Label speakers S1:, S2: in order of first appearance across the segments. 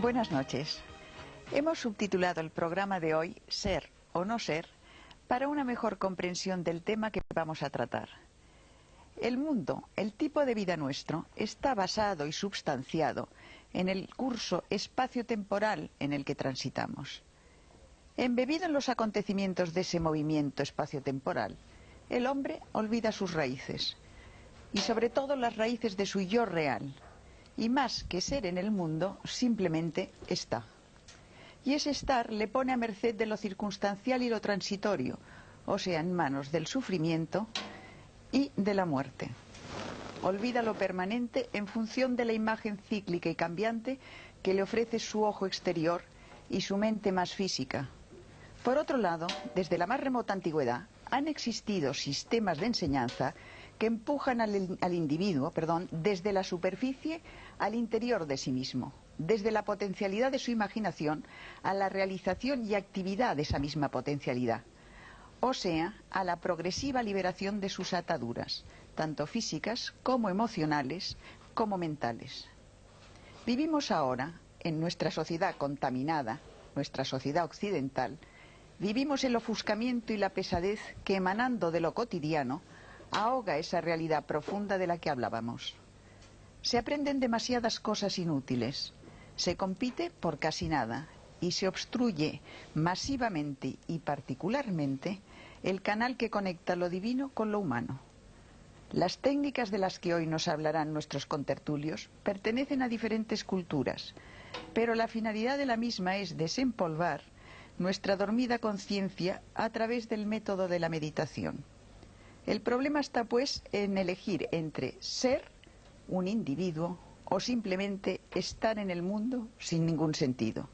S1: Buenas noches. Hemos subtitulado el programa de hoy Ser o no ser para una mejor comprensión del tema que vamos a tratar. El mundo, el tipo de vida nuestro, está basado y substanciado en el curso espacio-temporal en el que transitamos. Embebido en los acontecimientos de ese movimiento espacio-temporal, el hombre olvida sus raíces, y sobre todo las raíces de su yo real, y más que ser en el mundo, simplemente está. Y ese estar le pone a merced de lo circunstancial y lo transitorio, o sea, en manos del sufrimiento y de la muerte. Olvida lo permanente en función de la imagen cíclica y cambiante que le ofrece su ojo exterior y su mente más física. Por otro lado, desde la más remota antigüedad, han existido sistemas de enseñanza que empujan al individuo, desde la superficie al interior de sí mismo, desde la potencialidad de su imaginación a la realización y actividad de esa misma potencialidad, o sea, a la progresiva liberación de sus ataduras, tanto físicas como emocionales, como mentales. Vivimos ahora, en nuestra sociedad contaminada, nuestra sociedad occidental, vivimos el ofuscamiento y la pesadez que, emanando de lo cotidiano, ahoga esa realidad profunda de la que hablábamos. Se aprenden demasiadas cosas inútiles, se compite por casi nada y se obstruye masivamente y particularmente el canal que conecta lo divino con lo humano. Las técnicas de las que hoy nos hablarán nuestros contertulios pertenecen a diferentes culturas, pero la finalidad de la misma es desempolvar nuestra dormida conciencia a través del método de la meditación. El problema está, pues, en elegir entre ser un individuo o simplemente estar en el mundo sin ningún sentido.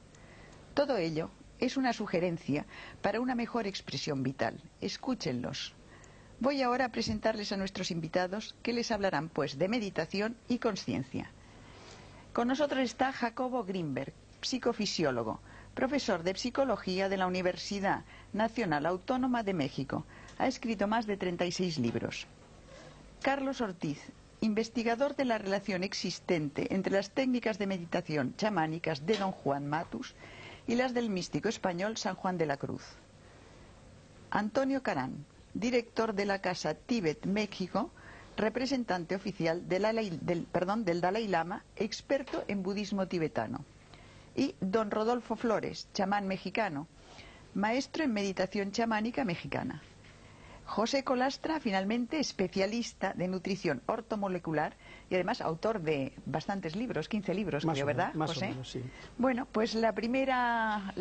S1: Todo ello es una sugerencia para una mejor expresión vital. Escúchenlos. Voy ahora a presentarles a nuestros invitados, que les hablarán, pues, de meditación y conciencia. Con nosotros está Jacobo Grinberg, psicofisiólogo, profesor de psicología de la Universidad Nacional Autónoma de México. Ha escrito más de 36 libros. Carlos Ortiz, investigador de la relación existente entre las técnicas de meditación chamánicas de don Juan Matus y las del místico español San Juan de la Cruz. Antonio Carán, director de la Casa Tíbet México, representante oficial del Dalai Lama, experto en budismo tibetano. Y don Rodolfo Flores, chamán mexicano, maestro en meditación chamánica mexicana. José Colastra, finalmente, especialista de nutrición ortomolecular y además autor de bastantes libros, 15 libros, creo, ¿verdad,
S2: más
S1: José?
S2: o menos, sí.
S1: Bueno, pues la primera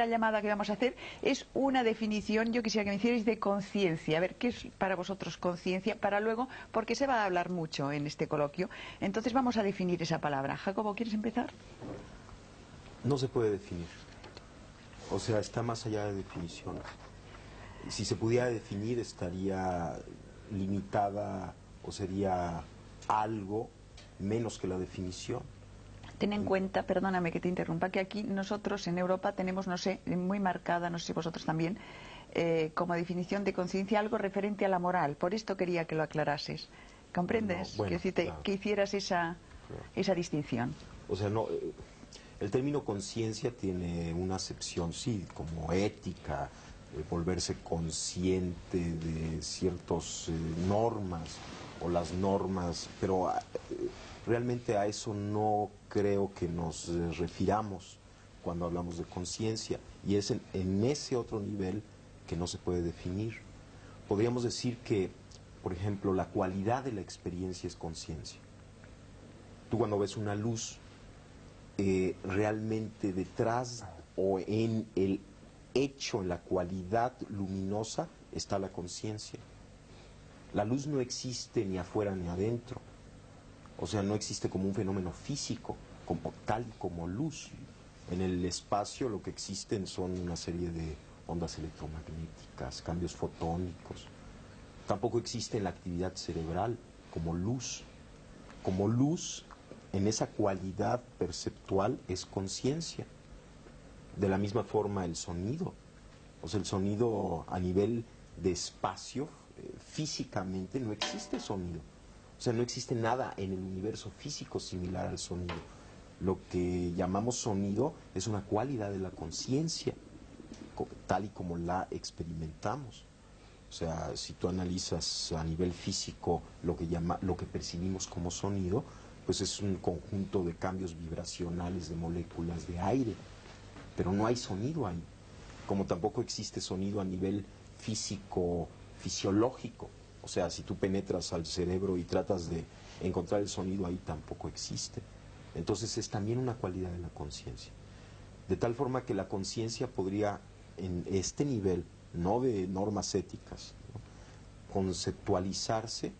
S1: llamada que vamos a hacer es una definición, yo quisiera que me hicierais, de conciencia. A ver, ¿qué es para vosotros conciencia? Para luego, porque se va a hablar mucho en este coloquio, entonces vamos a definir esa palabra. Jacobo, ¿quieres empezar?
S3: No se puede definir. O sea, está más allá de definiciones. Si se pudiera definir, estaría limitada o sería algo menos que la definición.
S1: Ten en cuenta, perdóname que te interrumpa, que aquí nosotros en Europa tenemos, no sé, muy marcada, no sé si vosotros también, como definición de conciencia algo referente a la moral. Por esto quería que lo aclarases. ¿Comprendes?
S3: No, bueno, claro.
S1: Que hicieras esa distinción.
S3: O sea, no, el término conciencia tiene una acepción, sí, como ética, volverse consciente de ciertas normas o las normas, pero realmente a eso no creo que nos refiramos cuando hablamos de conciencia, y es en ese otro nivel que no se puede definir. Podríamos decir que, por ejemplo, la cualidad de la experiencia es conciencia. Tú cuando ves una luz, realmente detrás o en el hecho, en la cualidad luminosa, está la conciencia. La luz no existe ni afuera ni adentro. O sea, no existe como un fenómeno físico, tal como luz. En el espacio lo que existen son una serie de ondas electromagnéticas, cambios fotónicos. Tampoco existe en la actividad cerebral como luz. Como luz, en esa cualidad perceptual, es conciencia. De la misma forma el sonido. O sea, el sonido a nivel de espacio, físicamente no existe sonido. O sea, no existe nada en el universo físico similar al sonido. Lo que llamamos sonido es una cualidad de la conciencia, tal y como la experimentamos. O sea, si tú analizas a nivel físico lo que percibimos como sonido, pues es un conjunto de cambios vibracionales de moléculas de aire, pero no hay sonido ahí, como tampoco existe sonido a nivel físico, fisiológico. O sea, si tú penetras al cerebro y tratas de encontrar el sonido, ahí tampoco existe. Entonces es también una cualidad de la conciencia. De tal forma que la conciencia podría, en este nivel, no de normas éticas, ¿no?, conceptualizarse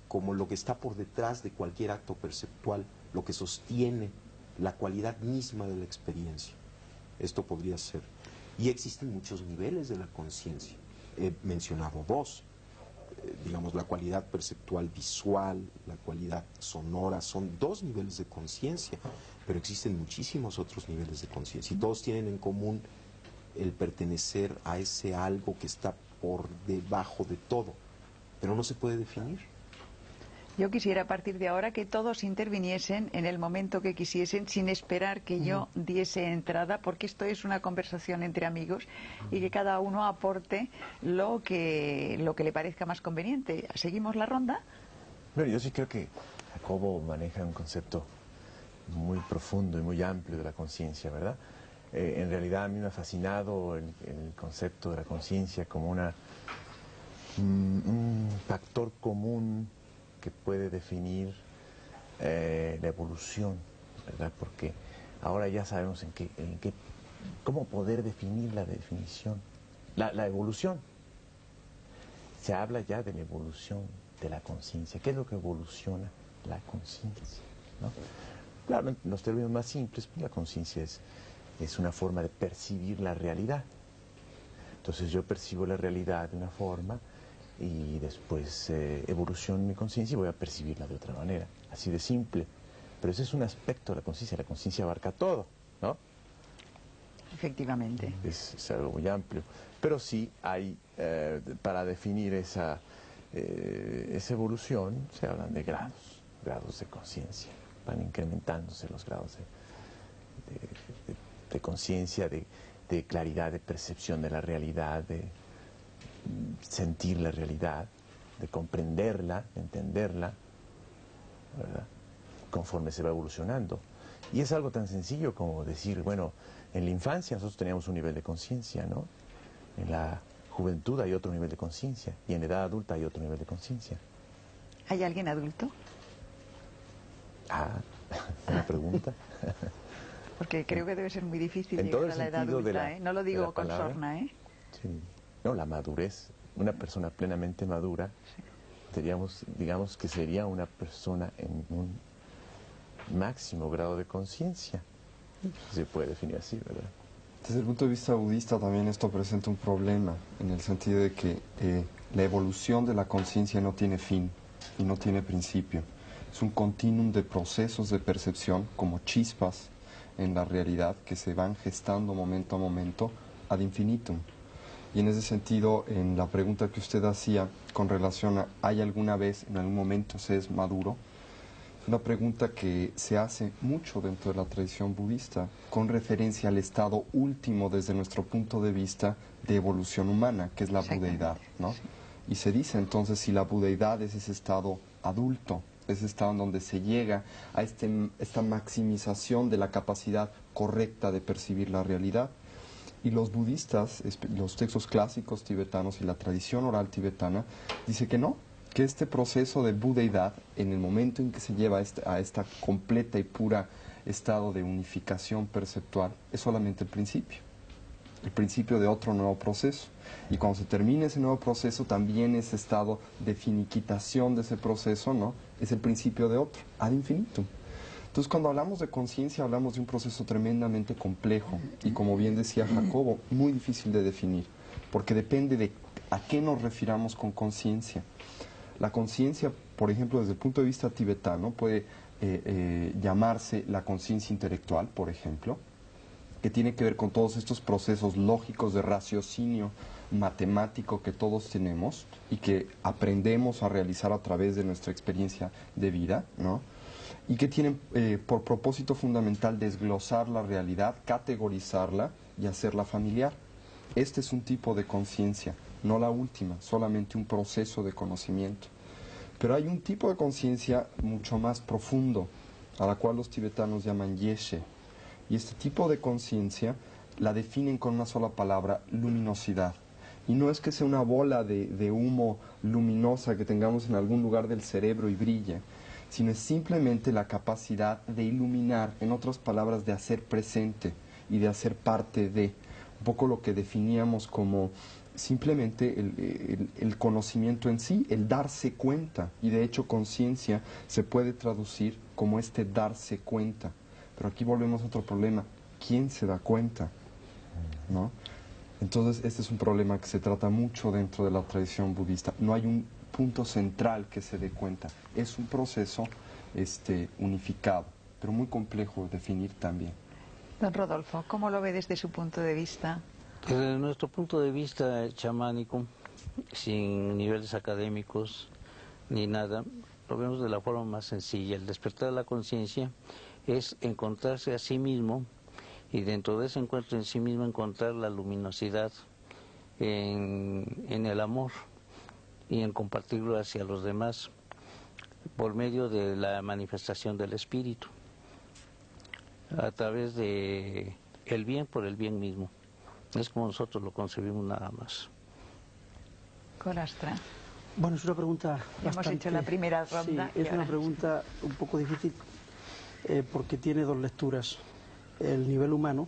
S3: como lo que está por detrás de cualquier acto perceptual, lo que sostiene la cualidad misma de la experiencia. Esto podría ser. Y existen muchos niveles de la conciencia. He mencionado dos. Digamos, la cualidad perceptual visual, la cualidad sonora, son dos niveles de conciencia, pero existen muchísimos otros niveles de conciencia y todos tienen en común el pertenecer a ese algo que está por debajo de todo, pero no se puede definir.
S1: Yo quisiera a partir de ahora que todos interviniesen en el momento que quisiesen sin esperar que yo diese entrada, porque esto es una conversación entre amigos y que cada uno aporte lo que le parezca más conveniente. ¿Seguimos la ronda?
S2: Bueno, yo sí creo que Jacobo maneja un concepto muy profundo y muy amplio de la conciencia, ¿verdad? En realidad a mí me ha fascinado el concepto de la conciencia como un factor común que puede definir la evolución, ¿verdad? Porque ahora ya sabemos cómo poder definir la definición, la evolución. Se habla ya de la evolución de la conciencia. ¿Qué es lo que evoluciona la conciencia, ¿no? Claro, en los términos más simples, pues la conciencia es una forma de percibir la realidad. Entonces yo percibo la realidad de una forma y después evoluciono mi conciencia y voy a percibirla de otra manera. Así de simple. Pero ese es un aspecto de la conciencia. La conciencia abarca todo, ¿no?
S1: Efectivamente.
S2: Es algo muy amplio. Pero sí hay, para definir esa evolución, se hablan de grados de conciencia. Van incrementándose los grados de conciencia, de claridad, de percepción de la realidad, de sentir la realidad, de comprenderla, de entenderla, ¿verdad?, conforme se va evolucionando. Y es algo tan sencillo como decir, bueno, en la infancia nosotros teníamos un nivel de conciencia, ¿no? En la juventud hay otro nivel de conciencia y en la edad adulta hay otro nivel de conciencia.
S1: ¿Hay alguien adulto?
S2: Una pregunta.
S1: Porque creo que debe ser muy difícil
S2: en
S1: llegar a la edad adulta, ¿eh? No lo digo con sorna, ¿eh?
S2: Sí. No, la madurez. Una persona plenamente madura, sí, digamos que sería una persona en un máximo grado de conciencia. Se puede definir así, ¿verdad?
S4: Desde el punto de vista budista también esto presenta un problema, en el sentido de que la evolución de la conciencia no tiene fin y no tiene principio. Es un continuum de procesos de percepción, como chispas en la realidad, que se van gestando momento a momento ad infinitum. Y en ese sentido, en la pregunta que usted hacía con relación a ¿hay alguna vez, en algún momento se es maduro?, es una pregunta que se hace mucho dentro de la tradición budista con referencia al estado último desde nuestro punto de vista de evolución humana, que es la budeidad, ¿no? Sí. Y se dice entonces si la budeidad es ese estado adulto, ese estado en donde se llega a esta maximización de la capacidad correcta de percibir la realidad. Y los budistas, los textos clásicos tibetanos y la tradición oral tibetana, dice que no, que este proceso de budeidad, en el momento en que se lleva a esta completa y pura estado de unificación perceptual, es solamente el principio de otro nuevo proceso. Y cuando se termine ese nuevo proceso, también ese estado de finiquitación de ese proceso, ¿no?, es el principio de otro, ad infinitum. Entonces, cuando hablamos de conciencia, hablamos de un proceso tremendamente complejo y, como bien decía Jacobo, muy difícil de definir, porque depende de a qué nos refiramos con conciencia. La conciencia, por ejemplo, desde el punto de vista tibetano, puede llamarse la conciencia intelectual, por ejemplo, que tiene que ver con todos estos procesos lógicos de raciocinio matemático que todos tenemos y que aprendemos a realizar a través de nuestra experiencia de vida, ¿no? y que tienen por propósito fundamental desglosar la realidad, categorizarla y hacerla familiar. Este es un tipo de conciencia, no la última, solamente un proceso de conocimiento. Pero hay un tipo de conciencia mucho más profundo, a la cual los tibetanos llaman yeshe. Y este tipo de conciencia la definen con una sola palabra: luminosidad. Y no es que sea una bola de humo luminosa que tengamos en algún lugar del cerebro y brille, sino es simplemente la capacidad de iluminar, en otras palabras, de hacer presente y de hacer parte de, un poco lo que definíamos como simplemente el conocimiento en sí, el darse cuenta. Y de hecho conciencia se puede traducir como este darse cuenta. Pero aquí volvemos a otro problema: ¿quién se da cuenta? ¿No? Entonces este es un problema que se trata mucho dentro de la tradición budista. No hay un punto central que se dé cuenta. Es un proceso unificado, pero muy complejo de definir también.
S1: Don Rodolfo, ¿cómo lo ve desde su punto de vista?
S5: Desde nuestro punto de vista chamánico, sin niveles académicos ni nada, lo vemos de la forma más sencilla. El despertar de la conciencia es encontrarse a sí mismo, y dentro de ese encuentro en sí mismo encontrar la luminosidad en el amor y en compartirlo hacia los demás por medio de la manifestación del espíritu, a través de el bien por el bien mismo. Es como nosotros lo concebimos, nada más.
S1: Colastra.
S6: Bueno, es una pregunta
S1: Hemos hecho la primera ronda.
S6: Sí, es una pregunta un poco difícil porque tiene dos lecturas: el nivel humano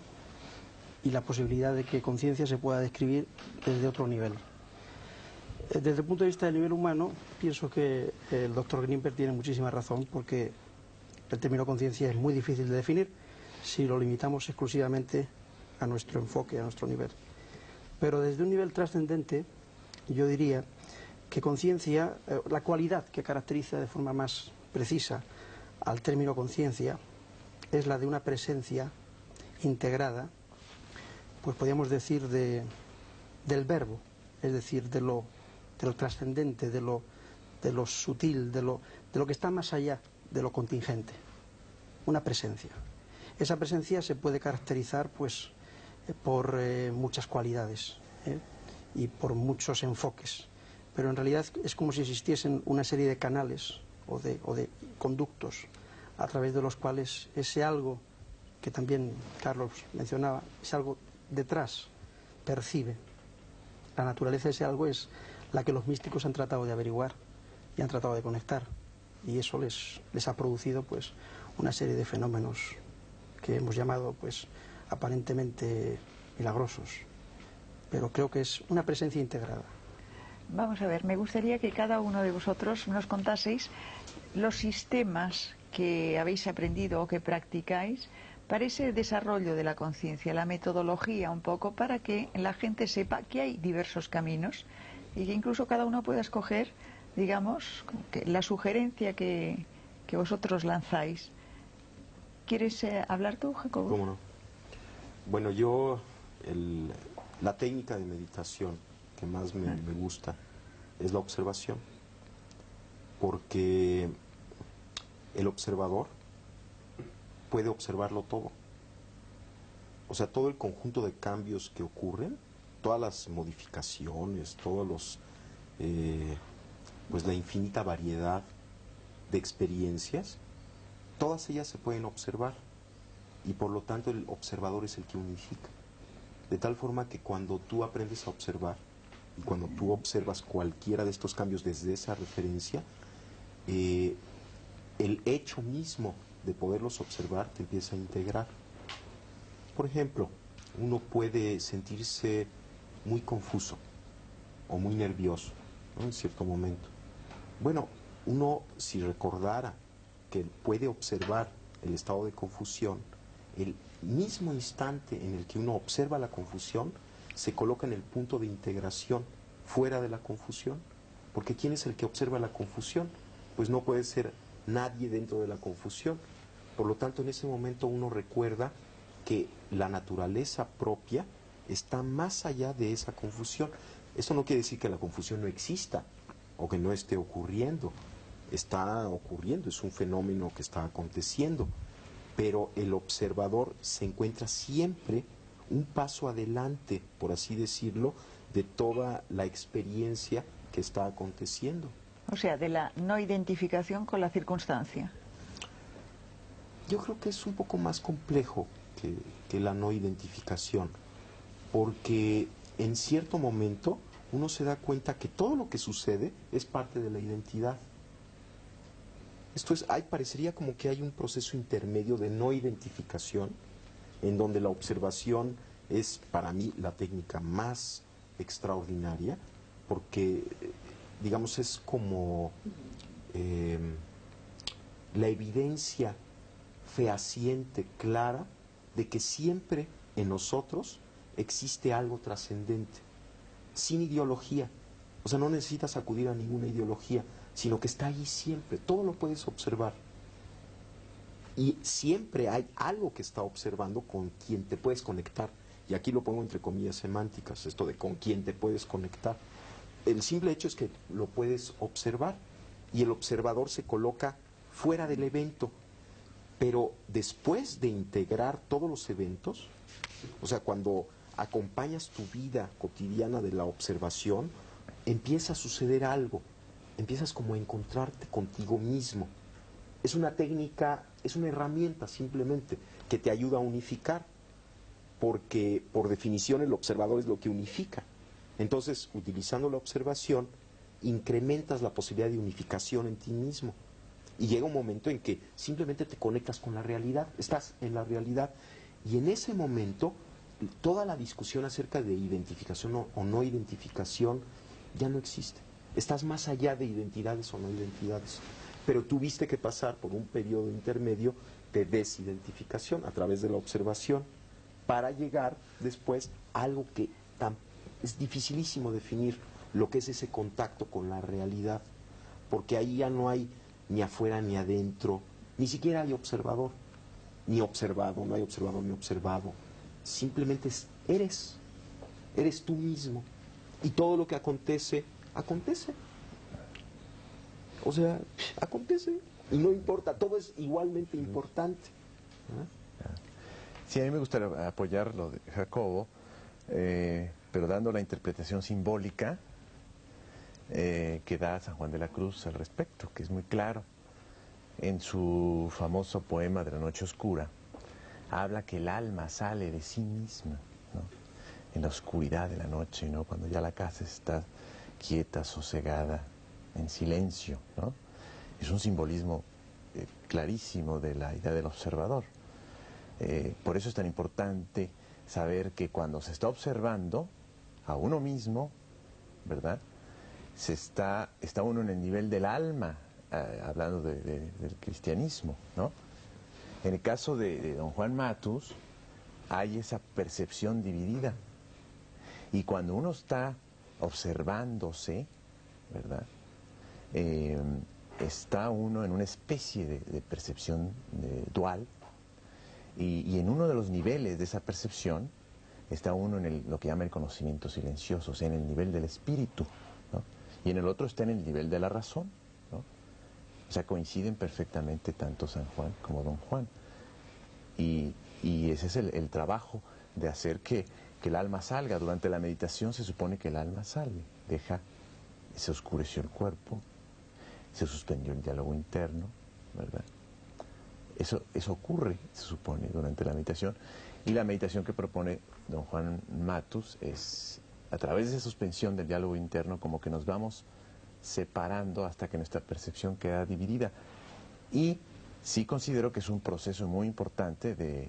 S6: y la posibilidad de que conciencia se pueda describir desde otro nivel. Desde el punto de vista del nivel humano, pienso que el doctor Grimper tiene muchísima razón, porque el término conciencia es muy difícil de definir si lo limitamos exclusivamente a nuestro enfoque, a nuestro nivel. Pero desde un nivel trascendente, yo diría que conciencia, la cualidad que caracteriza de forma más precisa al término conciencia, es la de una presencia integrada, pues podríamos decir del verbo, es decir, de lo trascendente, de lo sutil, de lo que está más allá de lo contingente. Una presencia. Esa presencia se puede caracterizar pues por muchas cualidades y por muchos enfoques, pero en realidad es como si existiesen una serie de canales o de conductos a través de los cuales ese algo que también Carlos mencionaba, ese algo detrás percibe. La naturaleza de ese algo es la que los místicos han tratado de averiguar y han tratado de conectar, y eso les ha producido pues una serie de fenómenos que hemos llamado pues aparentemente milagrosos, pero creo que es una presencia integrada.
S1: Vamos a ver, me gustaría que cada uno de vosotros nos contaseis los sistemas que habéis aprendido o que practicáis para ese desarrollo de la conciencia, la metodología un poco, para que la gente sepa que hay diversos caminos y que incluso cada uno pueda escoger, digamos, que la sugerencia que vosotros lanzáis. ¿Quieres hablar tú, Jacobo?
S3: ¿Cómo no? Bueno, yo la técnica de meditación que más me gusta es la observación, porque el observador puede observarlo todo. O sea, todo el conjunto de cambios que ocurren, todas las modificaciones, todos los pues la infinita variedad de experiencias, todas ellas se pueden observar, y por lo tanto el observador es el que unifica. De tal forma que cuando tú aprendes a observar y cuando tú observas cualquiera de estos cambios desde esa referencia, el hecho mismo de poderlos observar te empieza a integrar. Por ejemplo, uno puede sentirse muy confuso o muy nervioso, ¿no?, en cierto momento. Bueno, uno, si recordara que puede observar el estado de confusión, el mismo instante en el que uno observa la confusión, se coloca en el punto de integración fuera de la confusión. Porque ¿quién es el que observa la confusión? Pues no puede ser nadie dentro de la confusión. Por lo tanto, en ese momento uno recuerda que la naturaleza propia está más allá de esa confusión. Eso no quiere decir que la confusión no exista o que no esté ocurriendo, está ocurriendo, es un fenómeno que está aconteciendo, pero el observador se encuentra siempre un paso adelante, por así decirlo, de toda la experiencia que está aconteciendo.
S1: O sea, de la no identificación con la circunstancia.
S3: Yo creo que es un poco más complejo que la no identificación, porque en cierto momento uno se da cuenta que todo lo que sucede es parte de la identidad. Esto es, parecería como que hay un proceso intermedio de no identificación, en donde la observación es para mí la técnica más extraordinaria, porque, digamos, es como la evidencia fehaciente, clara, de que siempre en nosotros existe algo trascendente, sin ideología. O sea, no necesitas acudir a ninguna ideología, sino que está ahí siempre, todo lo puedes observar. Y siempre hay algo que está observando con quien te puedes conectar. Y aquí lo pongo entre comillas semánticas, esto de con quien te puedes conectar. El simple hecho es que lo puedes observar y el observador se coloca fuera del evento. Pero después de integrar todos los eventos, o sea, cuando acompañas tu vida cotidiana de la observación, empieza a suceder algo, empiezas como a encontrarte contigo mismo. Es una técnica, es una herramienta simplemente que te ayuda a unificar, porque por definición el observador es lo que unifica. Entonces, utilizando la observación, incrementas la posibilidad de unificación en ti mismo. Y llega un momento en que simplemente te conectas con la realidad, estás en la realidad. Y en ese momento, toda la discusión acerca de identificación o no identificación ya no existe. Estás más allá de identidades o no identidades. Pero tuviste que pasar por un periodo intermedio de desidentificación a través de la observación para llegar después a algo que es dificilísimo definir, lo que es ese contacto con la realidad. Porque ahí ya no hay ni afuera ni adentro, ni siquiera hay observador, ni observado, no hay observador ni observado. Simplemente eres tú mismo. Y todo lo que acontece, acontece. O sea, acontece. Y no importa, todo es igualmente importante.
S2: Sí, a mí me gustaría apoyar lo de Jacobo, pero dando la interpretación simbólica que da San Juan de la Cruz al respecto, que es muy claro. En su famoso poema de la Noche Oscura, habla que el alma sale de sí misma, ¿no? En la oscuridad de la noche, ¿no? Cuando ya la casa está quieta, sosegada, en silencio, ¿no? Es un simbolismo clarísimo de la idea del observador. Por eso es tan importante saber que cuando se está observando a uno mismo, ¿verdad?, está uno en el nivel del alma, hablando del cristianismo, ¿no? En el caso de don Juan Matus hay esa percepción dividida, y cuando uno está observándose, ¿verdad?, está uno en una especie de percepción dual, y en uno de los niveles de esa percepción está uno en lo que llama el conocimiento silencioso, o sea, en el nivel del espíritu, ¿no? Y en el otro está en el nivel de la razón, ¿no? O sea, coinciden perfectamente tanto San Juan como don Juan. Y ese es el trabajo de hacer que el alma salga. Durante la meditación se supone que el alma sale, se oscureció el cuerpo, se suspendió el diálogo interno, ¿verdad? Eso ocurre, se supone, durante la meditación. Y la meditación que propone don Juan Matus es, a través de esa suspensión del diálogo interno, como que nos vamos separando hasta que nuestra percepción queda dividida. Y sí considero que es un proceso muy importante de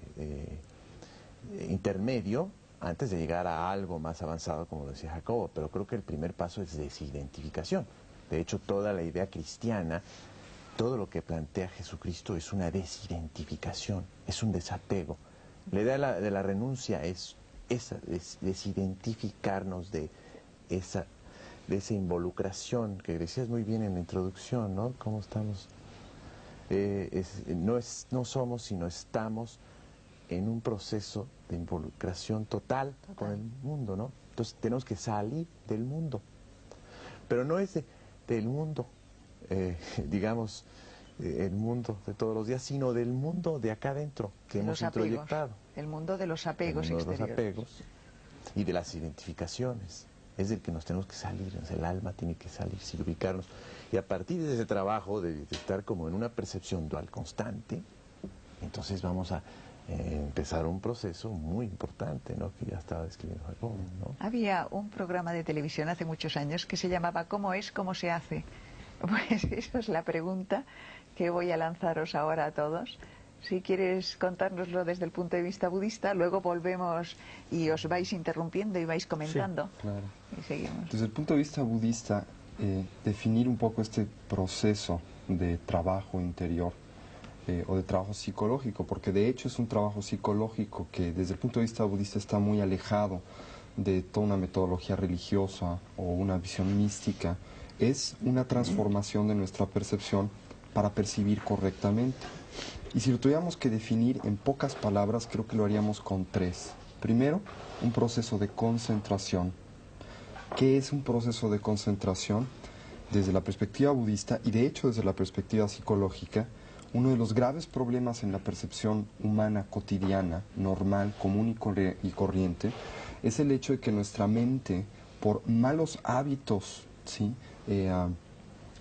S2: intermedio antes de llegar a algo más avanzado, como decía Jacobo, pero creo que el primer paso es desidentificación. De hecho, toda la idea cristiana, todo lo que plantea Jesucristo es una desidentificación, es un desapego. La idea de la renuncia es desidentificarnos de esa involucración que decías muy bien en la introducción, ¿no? ¿Cómo estamos? No somos, sino estamos en un proceso de involucración total con el mundo, ¿no? Entonces tenemos que salir del mundo, pero no es del mundo digamos, el mundo de todos los días, sino del mundo de acá adentro que hemos introyectado.
S1: El mundo de los apegos
S2: el mundo
S1: exteriores.
S2: de los apegos y de las identificaciones. Es del que nos tenemos que salir, el alma tiene que salir, sin ubicarnos. Y a partir de ese trabajo de estar como en una percepción dual constante, entonces vamos a empezar un proceso muy importante, ¿no? Que ya estaba describiendo Jacobo, ¿no?
S1: Había un programa de televisión hace muchos años que se llamaba ¿Cómo es, cómo se hace? Pues esa es la pregunta que voy a lanzaros ahora a todos. Si quieres contárnoslo desde el punto de vista budista, luego volvemos y os vais interrumpiendo y vais comentando.
S4: Sí, claro.
S1: Y seguimos.
S4: Desde el punto de vista budista, definir un poco este proceso de trabajo interior o de trabajo psicológico, porque de hecho es un trabajo psicológico que desde el punto de vista budista está muy alejado de toda una metodología religiosa o una visión mística. Es una transformación de nuestra percepción para percibir correctamente. Y si lo tuviéramos que definir en pocas palabras, creo que lo haríamos con 3. Primero, un proceso de concentración. ¿Qué es un proceso de concentración? Desde la perspectiva budista y de hecho desde la perspectiva psicológica, uno de los graves problemas en la percepción humana cotidiana, normal, común y corriente, es el hecho de que nuestra mente, por malos hábitos, ¿sí?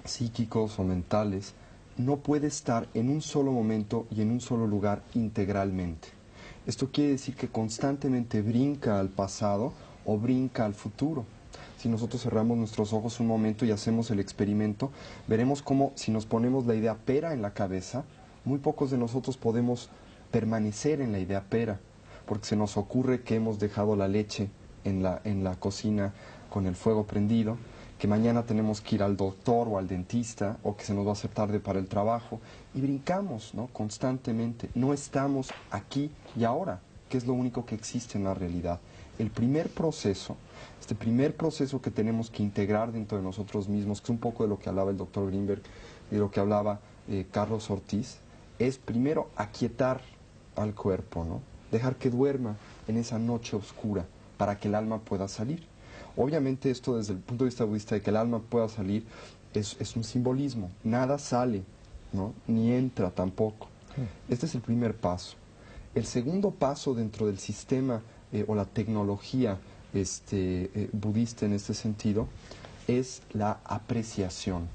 S4: Psíquicos o mentales, no puede estar en un solo momento y en un solo lugar integralmente. Esto quiere decir que constantemente brinca al pasado o brinca al futuro. Si nosotros cerramos nuestros ojos un momento y hacemos el experimento, veremos cómo si nos ponemos la idea pera en la cabeza, muy pocos de nosotros podemos permanecer en la idea pera, porque se nos ocurre que hemos dejado la leche en la cocina con el fuego prendido, que mañana tenemos que ir al doctor o al dentista, o que se nos va a hacer tarde para el trabajo, y brincamos, ¿no? Constantemente. No estamos aquí y ahora, que es lo único que existe en la realidad. El primer proceso, este primer proceso que tenemos que integrar dentro de nosotros mismos, que es un poco de lo que hablaba el doctor Greenberg y de lo que hablaba Carlos Ortiz, es primero aquietar al cuerpo, ¿no? Dejar que duerma en esa noche oscura para que el alma pueda salir. Obviamente esto desde el punto de vista budista de que el alma pueda salir es un simbolismo. Nada sale, ¿no? Ni entra tampoco. Este es el primer paso. El segundo paso dentro del sistema o la tecnología budista en este sentido es la apreciación.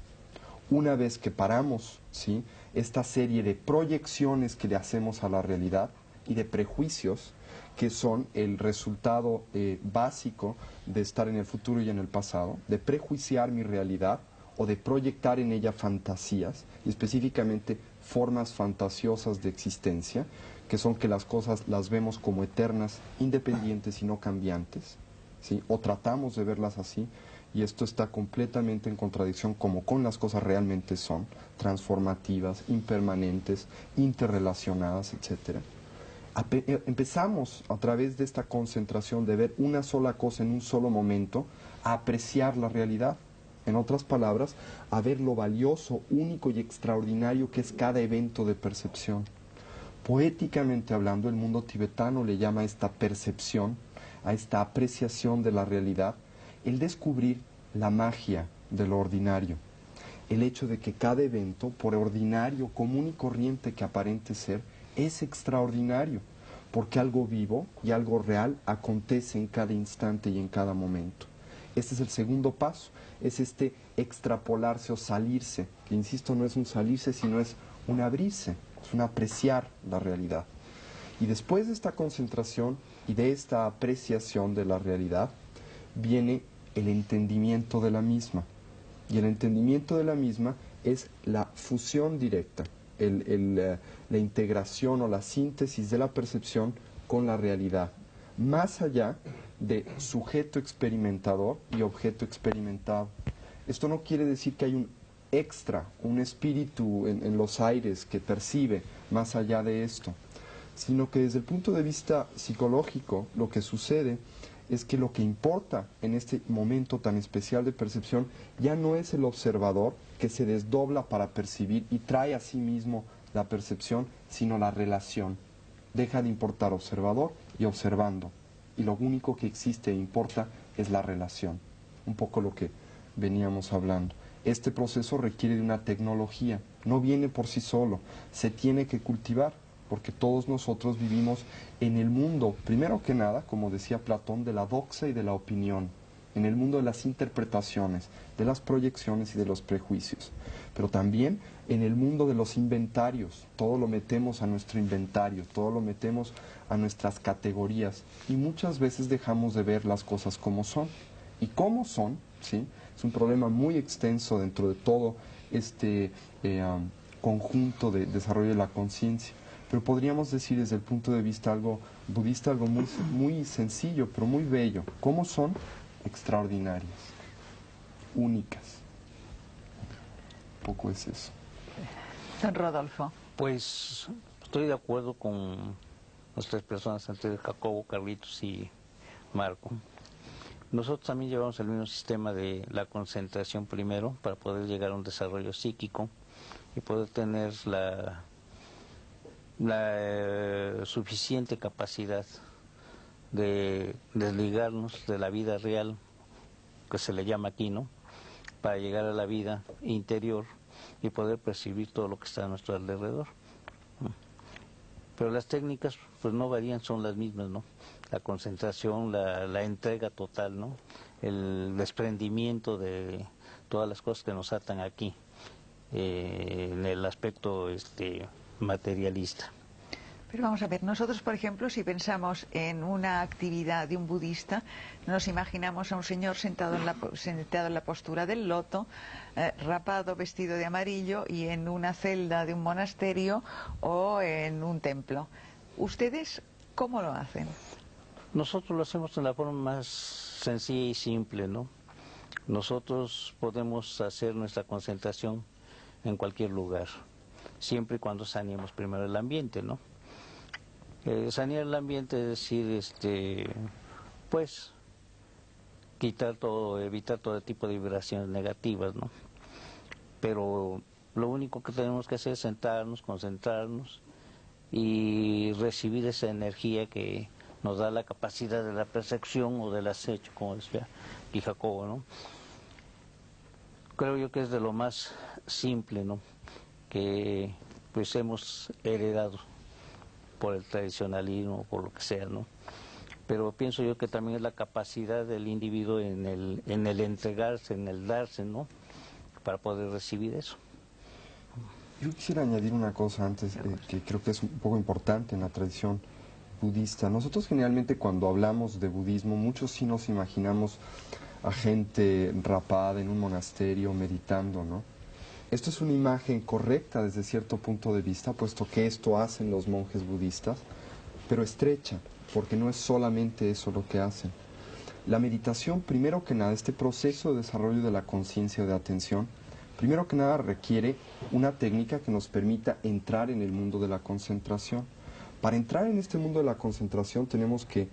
S4: Una vez que paramos, ¿sí?, esta serie de proyecciones que le hacemos a la realidad y de prejuicios que son el resultado básico de estar en el futuro y en el pasado, de prejuiciar mi realidad o de proyectar en ella fantasías, y específicamente formas fantasiosas de existencia, que son que las cosas las vemos como eternas, independientes y no cambiantes, ¿sí? O tratamos de verlas así, y esto está completamente en contradicción como con las cosas realmente son, transformativas, impermanentes, interrelacionadas, etcétera. Empezamos a través de esta concentración de ver una sola cosa en un solo momento a apreciar la realidad. En otras palabras, a ver lo valioso, único y extraordinario que es cada evento de percepción. Poéticamente hablando, el mundo tibetano le llama a esta percepción, a esta apreciación de la realidad, el descubrir la magia de lo ordinario. El hecho de que cada evento, por ordinario, común y corriente que aparente ser, es extraordinario, porque algo vivo y algo real acontece en cada instante y en cada momento. Este es el segundo paso, es este extrapolarse o salirse, que insisto, no es un salirse, sino es un abrirse, es un apreciar la realidad. Y después de esta concentración y de esta apreciación de la realidad, viene el entendimiento de la misma. Y el entendimiento de la misma es la fusión directa, la integración o la síntesis de la percepción con la realidad, más allá de sujeto experimentador y objeto experimentado. Esto no quiere decir que hay un extra, un espíritu en los aires que percibe más allá de esto, sino que desde el punto de vista psicológico lo que sucede es que lo que importa en este momento tan especial de percepción ya no es el observador que se desdobla para percibir y trae a sí mismo la percepción, sino la relación. Deja de importar observador y observando, y lo único que existe e importa es la relación. Un poco lo que veníamos hablando. Este proceso requiere de una tecnología, no viene por sí solo, se tiene que cultivar, porque todos nosotros vivimos en el mundo, primero que nada, como decía Platón, de la doxa y de la opinión, en el mundo de las interpretaciones, de las proyecciones y de los prejuicios, pero también en el mundo de los inventarios. Todo lo metemos a nuestro inventario, todo lo metemos a nuestras categorías y muchas veces dejamos de ver las cosas como son. Y cómo son, ¿sí? Es un problema muy extenso dentro de todo este conjunto de desarrollo de la conciencia. Pero podríamos decir desde el punto de vista algo budista, algo muy, muy sencillo, pero muy bello. ¿Cómo son? Extraordinarias, únicas. Un poco es eso.
S1: Don Rodolfo.
S5: Pues estoy de acuerdo con las tres personas antes, Jacobo, Carlitos y Marco. Nosotros también llevamos el mismo sistema de la concentración primero para poder llegar a un desarrollo psíquico y poder tener la suficiente capacidad de desligarnos de la vida real, que se le llama aquí, ¿no? Para llegar a la vida interior y poder percibir todo lo que está a nuestro alrededor. Pero las técnicas pues no varían, son las mismas, ¿no? La concentración, la entrega total, ¿no? El desprendimiento de todas las cosas que nos atan aquí, en el aspecto materialista.
S1: Pero vamos a ver, nosotros, por ejemplo, si pensamos en una actividad de un budista, nos imaginamos a un señor sentado en la postura del loto, rapado, vestido de amarillo y en una celda de un monasterio o en un templo. ¿Ustedes cómo lo hacen?
S5: Nosotros lo hacemos de la forma más sencilla y simple, ¿no? Nosotros podemos hacer nuestra concentración en cualquier lugar, siempre y cuando saneemos primero el ambiente, ¿no? Sanear el ambiente es decir, pues, quitar todo, evitar todo tipo de vibraciones negativas, ¿no? Pero lo único que tenemos que hacer es sentarnos, concentrarnos y recibir esa energía que nos da la capacidad de la percepción o del acecho, como decía aquí Jacobo, ¿no? Creo yo que es de lo más simple, ¿no? Que pues hemos heredado por el tradicionalismo, por lo que sea, ¿no? Pero pienso yo que también es la capacidad del individuo en el entregarse, en el darse, ¿no? Para poder recibir eso.
S4: Yo quisiera añadir una cosa antes, que creo que es un poco importante en la tradición budista. Nosotros generalmente cuando hablamos de budismo, muchos sí nos imaginamos a gente rapada en un monasterio meditando, ¿no? Esto es una imagen correcta desde cierto punto de vista, puesto que esto hacen los monjes budistas, pero estrecha, porque no es solamente eso lo que hacen. La meditación, primero que nada, este proceso de desarrollo de la conciencia o de atención, primero que nada requiere una técnica que nos permita entrar en el mundo de la concentración. Para entrar en este mundo de la concentración tenemos que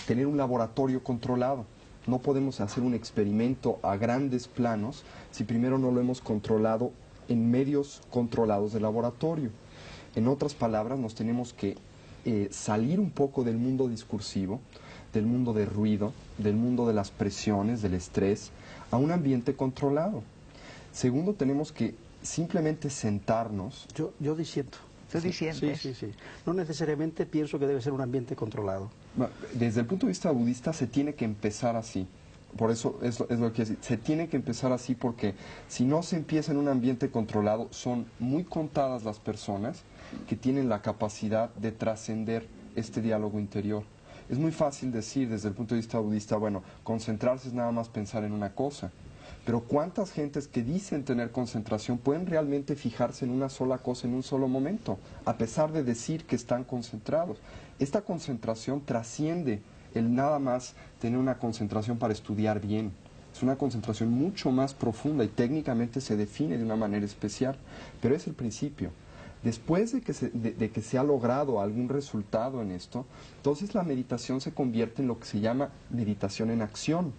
S4: tener un laboratorio controlado. No podemos hacer un experimento a grandes planos si primero no lo hemos controlado en medios controlados de laboratorio. En otras palabras, nos tenemos que salir un poco del mundo discursivo, del mundo de ruido, del mundo de las presiones, del estrés, a un ambiente controlado. Segundo, tenemos que simplemente sentarnos.
S6: Yo disiento.
S1: ¿Tú disientes?
S6: Sí. No necesariamente pienso que debe ser un ambiente controlado.
S4: Desde el punto de vista budista se tiene que empezar así. Por eso es lo que quiero decir. Se tiene que empezar así porque si no se empieza en un ambiente controlado, son muy contadas las personas que tienen la capacidad de trascender este diálogo interior. Es muy fácil decir desde el punto de vista budista, bueno, concentrarse es nada más pensar en una cosa. Pero ¿cuántas gentes que dicen tener concentración pueden realmente fijarse en una sola cosa en un solo momento, a pesar de decir que están concentrados? Esta concentración trasciende el nada más tener una concentración para estudiar bien. Es una concentración mucho más profunda y técnicamente se define de una manera especial, pero es el principio. Después de que se ha logrado algún resultado en esto, entonces la meditación se convierte en lo que se llama meditación en acción.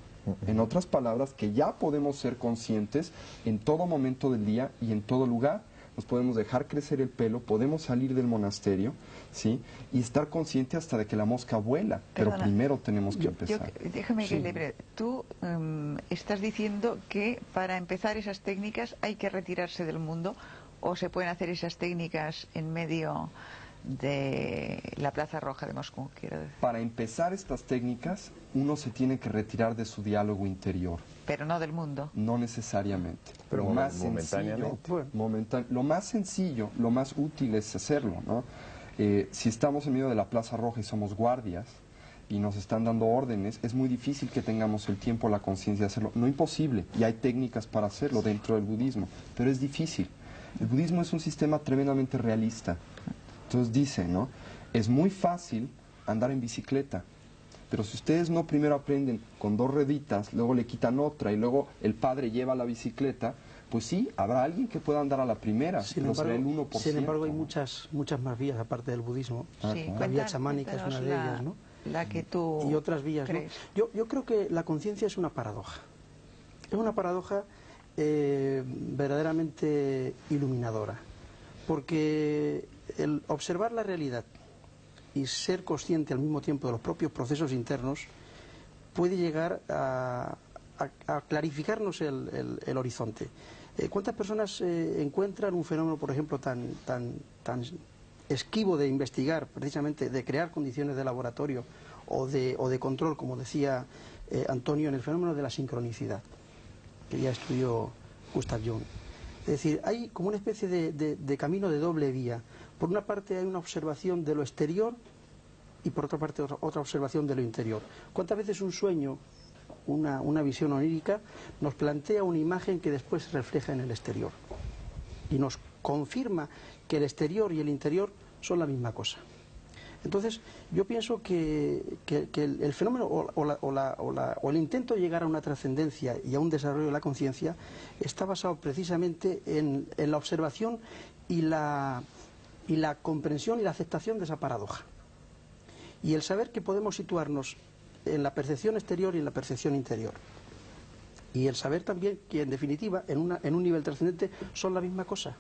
S4: En otras palabras, que ya podemos ser conscientes en todo momento del día y en todo lugar. nos podemos dejar crecer el pelo, podemos salir del monasterio, ¿sí? Y estar consciente hasta de que la mosca vuela, pero
S1: Perdona,
S4: primero tenemos que empezar.
S1: Déjame
S4: Sí.
S1: que le tú estás diciendo que para empezar esas técnicas hay que retirarse del mundo, o se pueden hacer esas técnicas en medio de la Plaza Roja de Moscú, quiero decir.
S4: Para empezar estas técnicas, uno se tiene que retirar de su diálogo interior.
S1: Pero no del mundo.
S4: No necesariamente.
S2: Pero
S4: lo más
S2: momentáneamente.
S4: sencillo, lo más sencillo, lo más útil es hacerlo, ¿no? Si estamos en medio de la Plaza Roja y somos guardias y nos están dando órdenes, es muy difícil que tengamos el tiempo, la conciencia de hacerlo. No imposible, y hay técnicas para hacerlo dentro del budismo, pero es difícil. El budismo es un sistema tremendamente realista. Entonces dice, ¿no? Es muy fácil andar en bicicleta, pero si ustedes no primero aprenden con 2 rueditas, luego le quitan otra y luego el padre lleva la bicicleta, pues sí, habrá alguien que pueda andar a la primera, pero será el 1%.
S6: Sin embargo, hay muchas más vías aparte del budismo.
S1: Sí,
S6: La vía chamánica es una de ellas, ¿no?
S1: La que tú
S6: Y otras vías, ¿no?
S1: crees.
S6: Yo creo que la conciencia es una paradoja. Es una paradoja verdaderamente iluminadora, porque el observar la realidad y ser consciente al mismo tiempo de los propios procesos internos puede llegar a clarificarnos el horizonte. ¿Cuántas personas encuentran un fenómeno, por ejemplo, tan esquivo de investigar, precisamente de crear condiciones de laboratorio o de control, como decía Antonio, en el fenómeno de la sincronicidad, que ya estudió Gustav Jung? Es decir, hay como una especie de camino de doble vía. Por una parte hay una observación de lo exterior y por otra parte otra observación de lo interior. ¿Cuántas veces un sueño, una visión onírica, nos plantea una imagen que después se refleja en el exterior y nos confirma que el exterior y el interior son la misma cosa? Entonces, yo pienso que el fenómeno o el intento de llegar a una trascendencia y a un desarrollo de la conciencia está basado precisamente en la observación y la comprensión y la aceptación de esa paradoja. Y el saber que podemos situarnos en la percepción exterior y en la percepción interior. Y el saber también que, en definitiva, en un nivel trascendente son la misma cosa.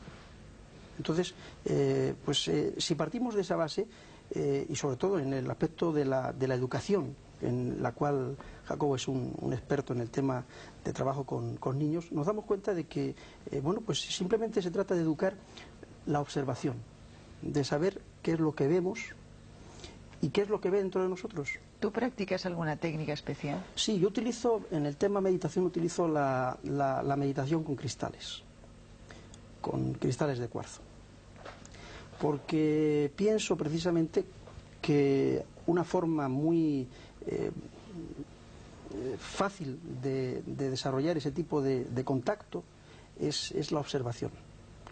S6: Entonces, si partimos de esa base, y sobre todo en el aspecto de la educación, en la cual Jacobo es un experto en el tema de trabajo con niños, nos damos cuenta de que, pues simplemente se trata de educar la observación, de saber qué es lo que vemos y qué es lo que ve dentro de nosotros.
S1: ¿Tú practicas alguna técnica especial?
S6: Sí, yo utilizo, en el tema meditación, utilizo la meditación con cristales de cuarzo. Porque pienso precisamente que una forma muy fácil de desarrollar ese tipo de contacto es la observación.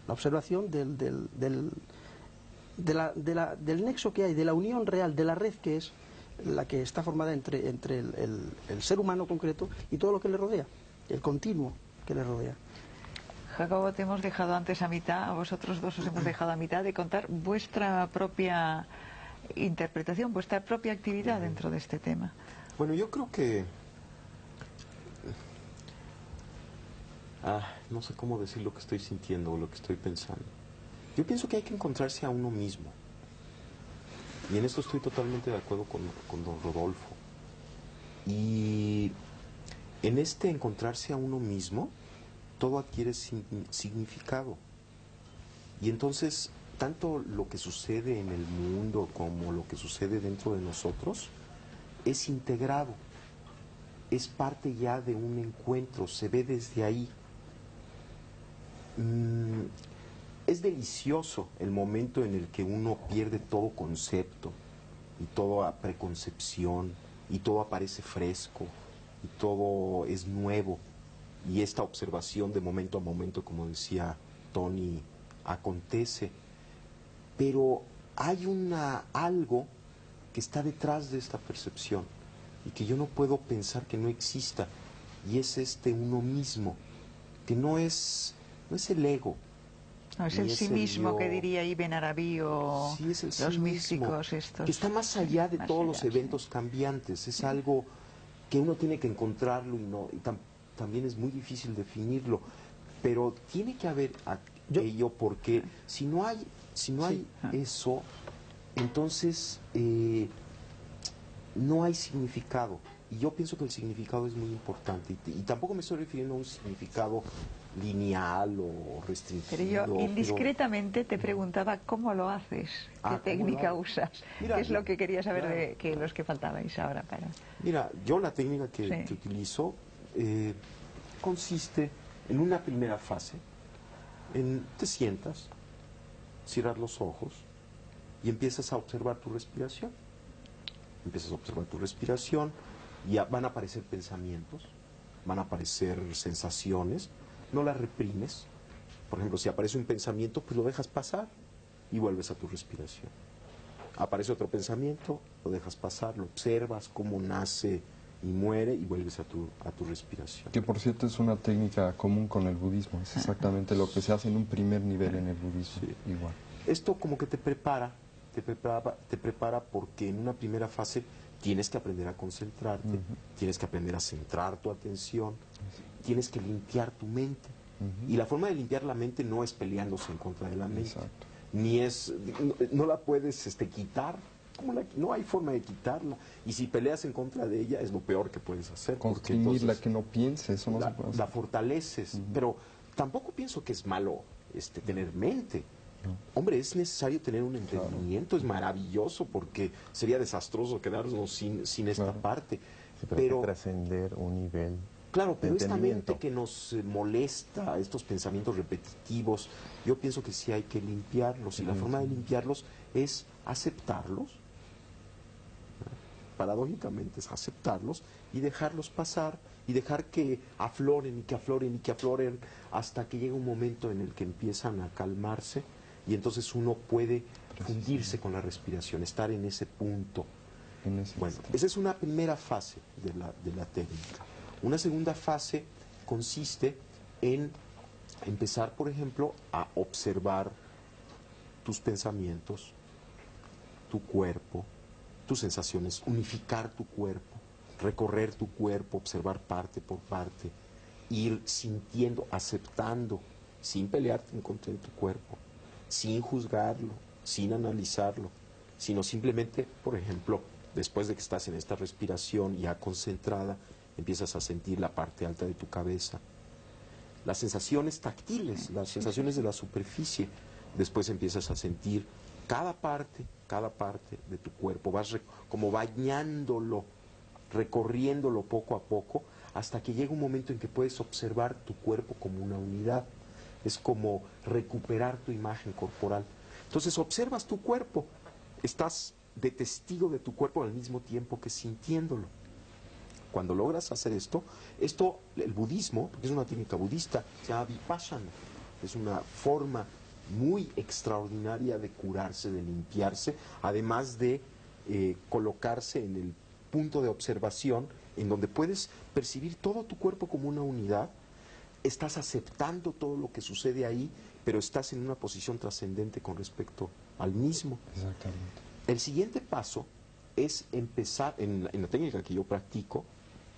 S6: La observación del nexo que hay, de la unión real, de la red que es la que está formada entre el ser humano concreto y todo lo que le rodea, el continuo que le rodea.
S1: Jacobo, te hemos dejado antes a mitad, a vosotros dos os hemos dejado a mitad de contar vuestra propia interpretación, vuestra propia actividad dentro de este tema.
S3: Bueno, yo creo que... no sé cómo decir lo que estoy sintiendo o lo que estoy pensando. Yo pienso que hay que encontrarse a uno mismo. Y en esto estoy totalmente de acuerdo con don Rodolfo. Y en este encontrarse a uno mismo, todo adquiere significado. Y entonces, tanto lo que sucede en el mundo como lo que sucede dentro de nosotros es integrado, es parte ya de un encuentro, se ve desde ahí. Es delicioso el momento en el que uno pierde todo concepto y toda preconcepción y todo aparece fresco y todo es nuevo. Y esta observación de momento a momento, como decía Tony, acontece. Pero hay algo que está detrás de esta percepción y que yo no puedo pensar que no exista. Y es uno mismo, que no es el ego.
S1: No, es el sí mismo que diría Ibn Arabi o
S3: sí, es el
S1: los
S3: sí
S1: místicos
S3: mismo,
S1: estos.
S3: que está más allá de
S1: Más
S3: todos
S1: allá,
S3: los eventos cambiantes. Es algo que uno tiene que encontrarlo y también es muy difícil definirlo, pero tiene que haber ello, porque si no hay eso, entonces no hay significado. Y yo pienso que el significado es muy importante. Y tampoco me estoy refiriendo a un significado lineal o restringido.
S1: Pero yo indiscretamente te preguntaba cómo lo haces, qué técnica usas.
S3: Mira,
S1: ¿Qué es lo que quería saber
S3: claro.
S1: de que los que faltabais ahora para...?
S3: Mira, yo la técnica que utilizo consiste en una primera fase, te sientas, cierras los ojos y empiezas a observar tu respiración. Empiezas a observar tu respiración y van a aparecer pensamientos, van a aparecer sensaciones, no las reprimes. Por ejemplo, si aparece un pensamiento, pues lo dejas pasar y vuelves a tu respiración. Aparece otro pensamiento, lo dejas pasar, lo observas cómo nace y muere y vuelves a tu respiración.
S4: Que por cierto es una técnica común con el budismo, es exactamente lo que se hace en un primer nivel en el budismo,
S3: Sí.
S4: igual.
S3: Esto como que te prepara porque en una primera fase tienes que aprender a concentrarte, tienes que aprender a centrar tu atención, tienes que limpiar tu mente. Y la forma de limpiar la mente no es peleándose en contra de la mente.
S4: Exacto.
S3: No la puedes quitar, no hay forma de quitarla. Y si peleas en contra de ella es lo peor que puedes hacer.
S4: Constriñirla, que no piense, eso no se puede hacer.
S3: La fortaleces, pero tampoco pienso que es malo tener mente. Hombre, es necesario tener un entendimiento, es maravilloso, porque sería desastroso quedarnos sin esta parte.
S2: Sí, pero hay que trascender un nivel.
S3: Claro, pero esta mente que nos molesta, estos pensamientos repetitivos, yo pienso que sí hay que limpiarlos, y la forma de limpiarlos es aceptarlos, paradójicamente es aceptarlos y dejarlos pasar, y dejar que afloren y que afloren y que afloren hasta que llega un momento en el que empiezan a calmarse, y entonces uno puede fundirse con la respiración, estar en ese punto. Bueno, esa es una primera fase de la técnica. Una segunda fase consiste en empezar, por ejemplo, a observar tus pensamientos, tu cuerpo, tus sensaciones, unificar tu cuerpo, recorrer tu cuerpo, observar parte por parte, ir sintiendo, aceptando, sin pelearte en contra de tu cuerpo, sin juzgarlo, sin analizarlo, sino simplemente, por ejemplo, después de que estás en esta respiración ya concentrada, empiezas a sentir la parte alta de tu cabeza, las sensaciones táctiles, las sensaciones de la superficie. Después empiezas a sentir cada parte de tu cuerpo, vas como bañándolo, recorriéndolo poco a poco, hasta que llega un momento en que puedes observar tu cuerpo como una unidad. Es como recuperar tu imagen corporal. Entonces observas tu cuerpo, estás de testigo de tu cuerpo al mismo tiempo que sintiéndolo. Cuando logras hacer esto, el budismo, porque es una técnica budista, se llama vipassana, es una forma muy extraordinaria de curarse, de limpiarse, además de colocarse en el punto de observación en donde puedes percibir todo tu cuerpo como una unidad, estás aceptando todo lo que sucede ahí, pero estás en una posición trascendente con respecto al mismo.
S4: Exactamente.
S3: El siguiente paso es empezar, en la técnica que yo practico,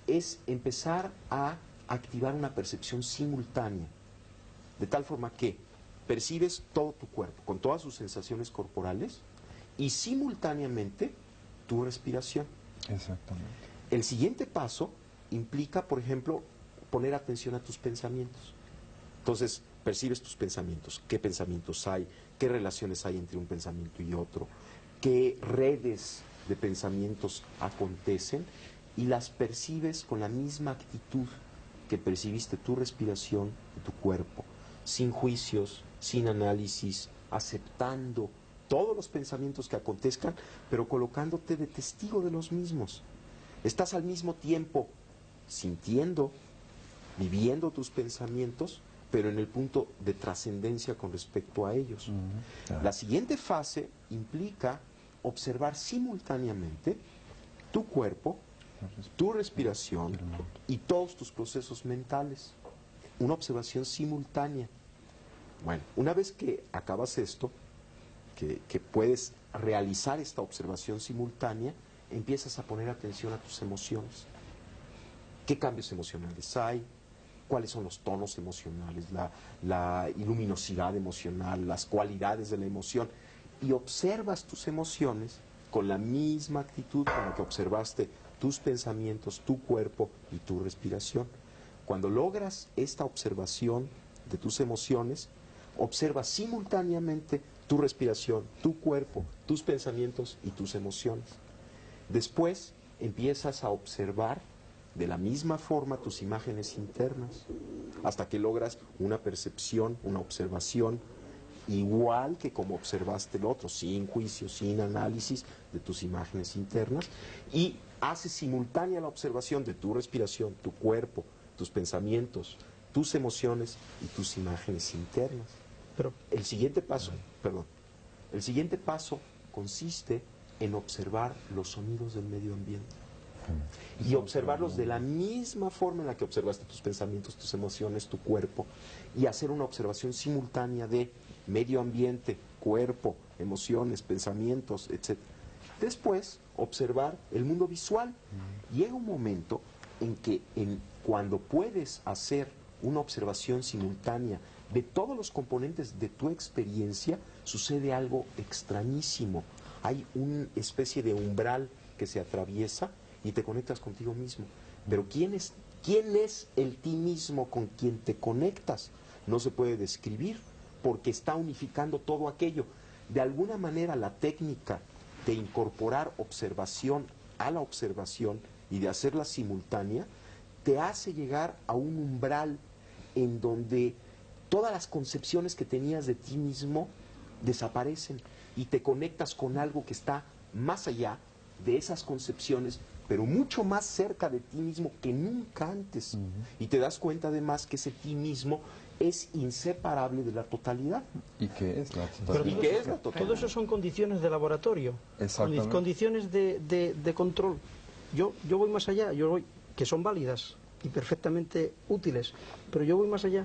S3: es empezar a activar una percepción simultánea, de tal forma que percibes todo tu cuerpo, con todas sus sensaciones corporales, y simultáneamente tu respiración.
S4: Exactamente.
S3: El siguiente paso implica, por ejemplo, poner atención a tus pensamientos. Entonces, percibes tus pensamientos, qué pensamientos hay, qué relaciones hay entre un pensamiento y otro, qué redes de pensamientos acontecen, y las percibes con la misma actitud que percibiste tu respiración y tu cuerpo, sin juicios, sin análisis, aceptando todos los pensamientos que acontezcan, pero colocándote de testigo de los mismos. Estás al mismo tiempo sintiendo, viviendo tus pensamientos, pero en el punto de trascendencia con respecto a ellos.
S2: Claro.
S3: La siguiente fase implica observar simultáneamente tu cuerpo, tu respiración y todos tus procesos mentales. Una observación simultánea. Bueno, una vez que acabas esto, que puedes realizar esta observación simultánea, empiezas a poner atención a tus emociones. ¿Qué cambios emocionales hay? cuáles son los tonos emocionales, la luminosidad emocional, las cualidades de la emoción, y observas tus emociones con la misma actitud con la que observaste tus pensamientos, tu cuerpo y tu respiración. Cuando logras esta observación de tus emociones, observas simultáneamente tu respiración, tu cuerpo, tus pensamientos y tus emociones. Después empiezas a observar de la misma forma tus imágenes internas, hasta que logras una percepción, una observación igual que como observaste el otro, sin juicio, sin análisis de tus imágenes internas, y haces simultánea la observación de tu respiración, tu cuerpo, tus pensamientos, tus emociones y tus imágenes internas. Pero el siguiente paso, el siguiente paso consiste en observar los sonidos del medio ambiente y observarlos de la misma forma en la que observaste tus pensamientos, tus emociones, tu cuerpo, y hacer una observación simultánea de medio ambiente, cuerpo, emociones, pensamientos, etc. Después, observar el mundo visual. Llega un momento en que cuando puedes hacer una observación simultánea de todos los componentes de tu experiencia, sucede algo extrañísimo. Hay una especie de umbral que se atraviesa y te conectas contigo mismo. Pero ¿quién es el ti mismo con quien te conectas? No se puede describir, porque está unificando todo aquello. De alguna manera, la técnica de incorporar observación a la observación y de hacerla simultánea te hace llegar a un umbral en donde todas las concepciones que tenías de ti mismo desaparecen y te conectas con algo que está más allá de esas concepciones, pero mucho más cerca de ti mismo que nunca antes. Y te das cuenta además que ese ti mismo es inseparable de la totalidad.
S4: ¿Y qué es la totalidad?
S6: Todo eso son condiciones de laboratorio, condiciones de control. Yo voy más allá, que son válidas y perfectamente útiles, pero yo voy más allá.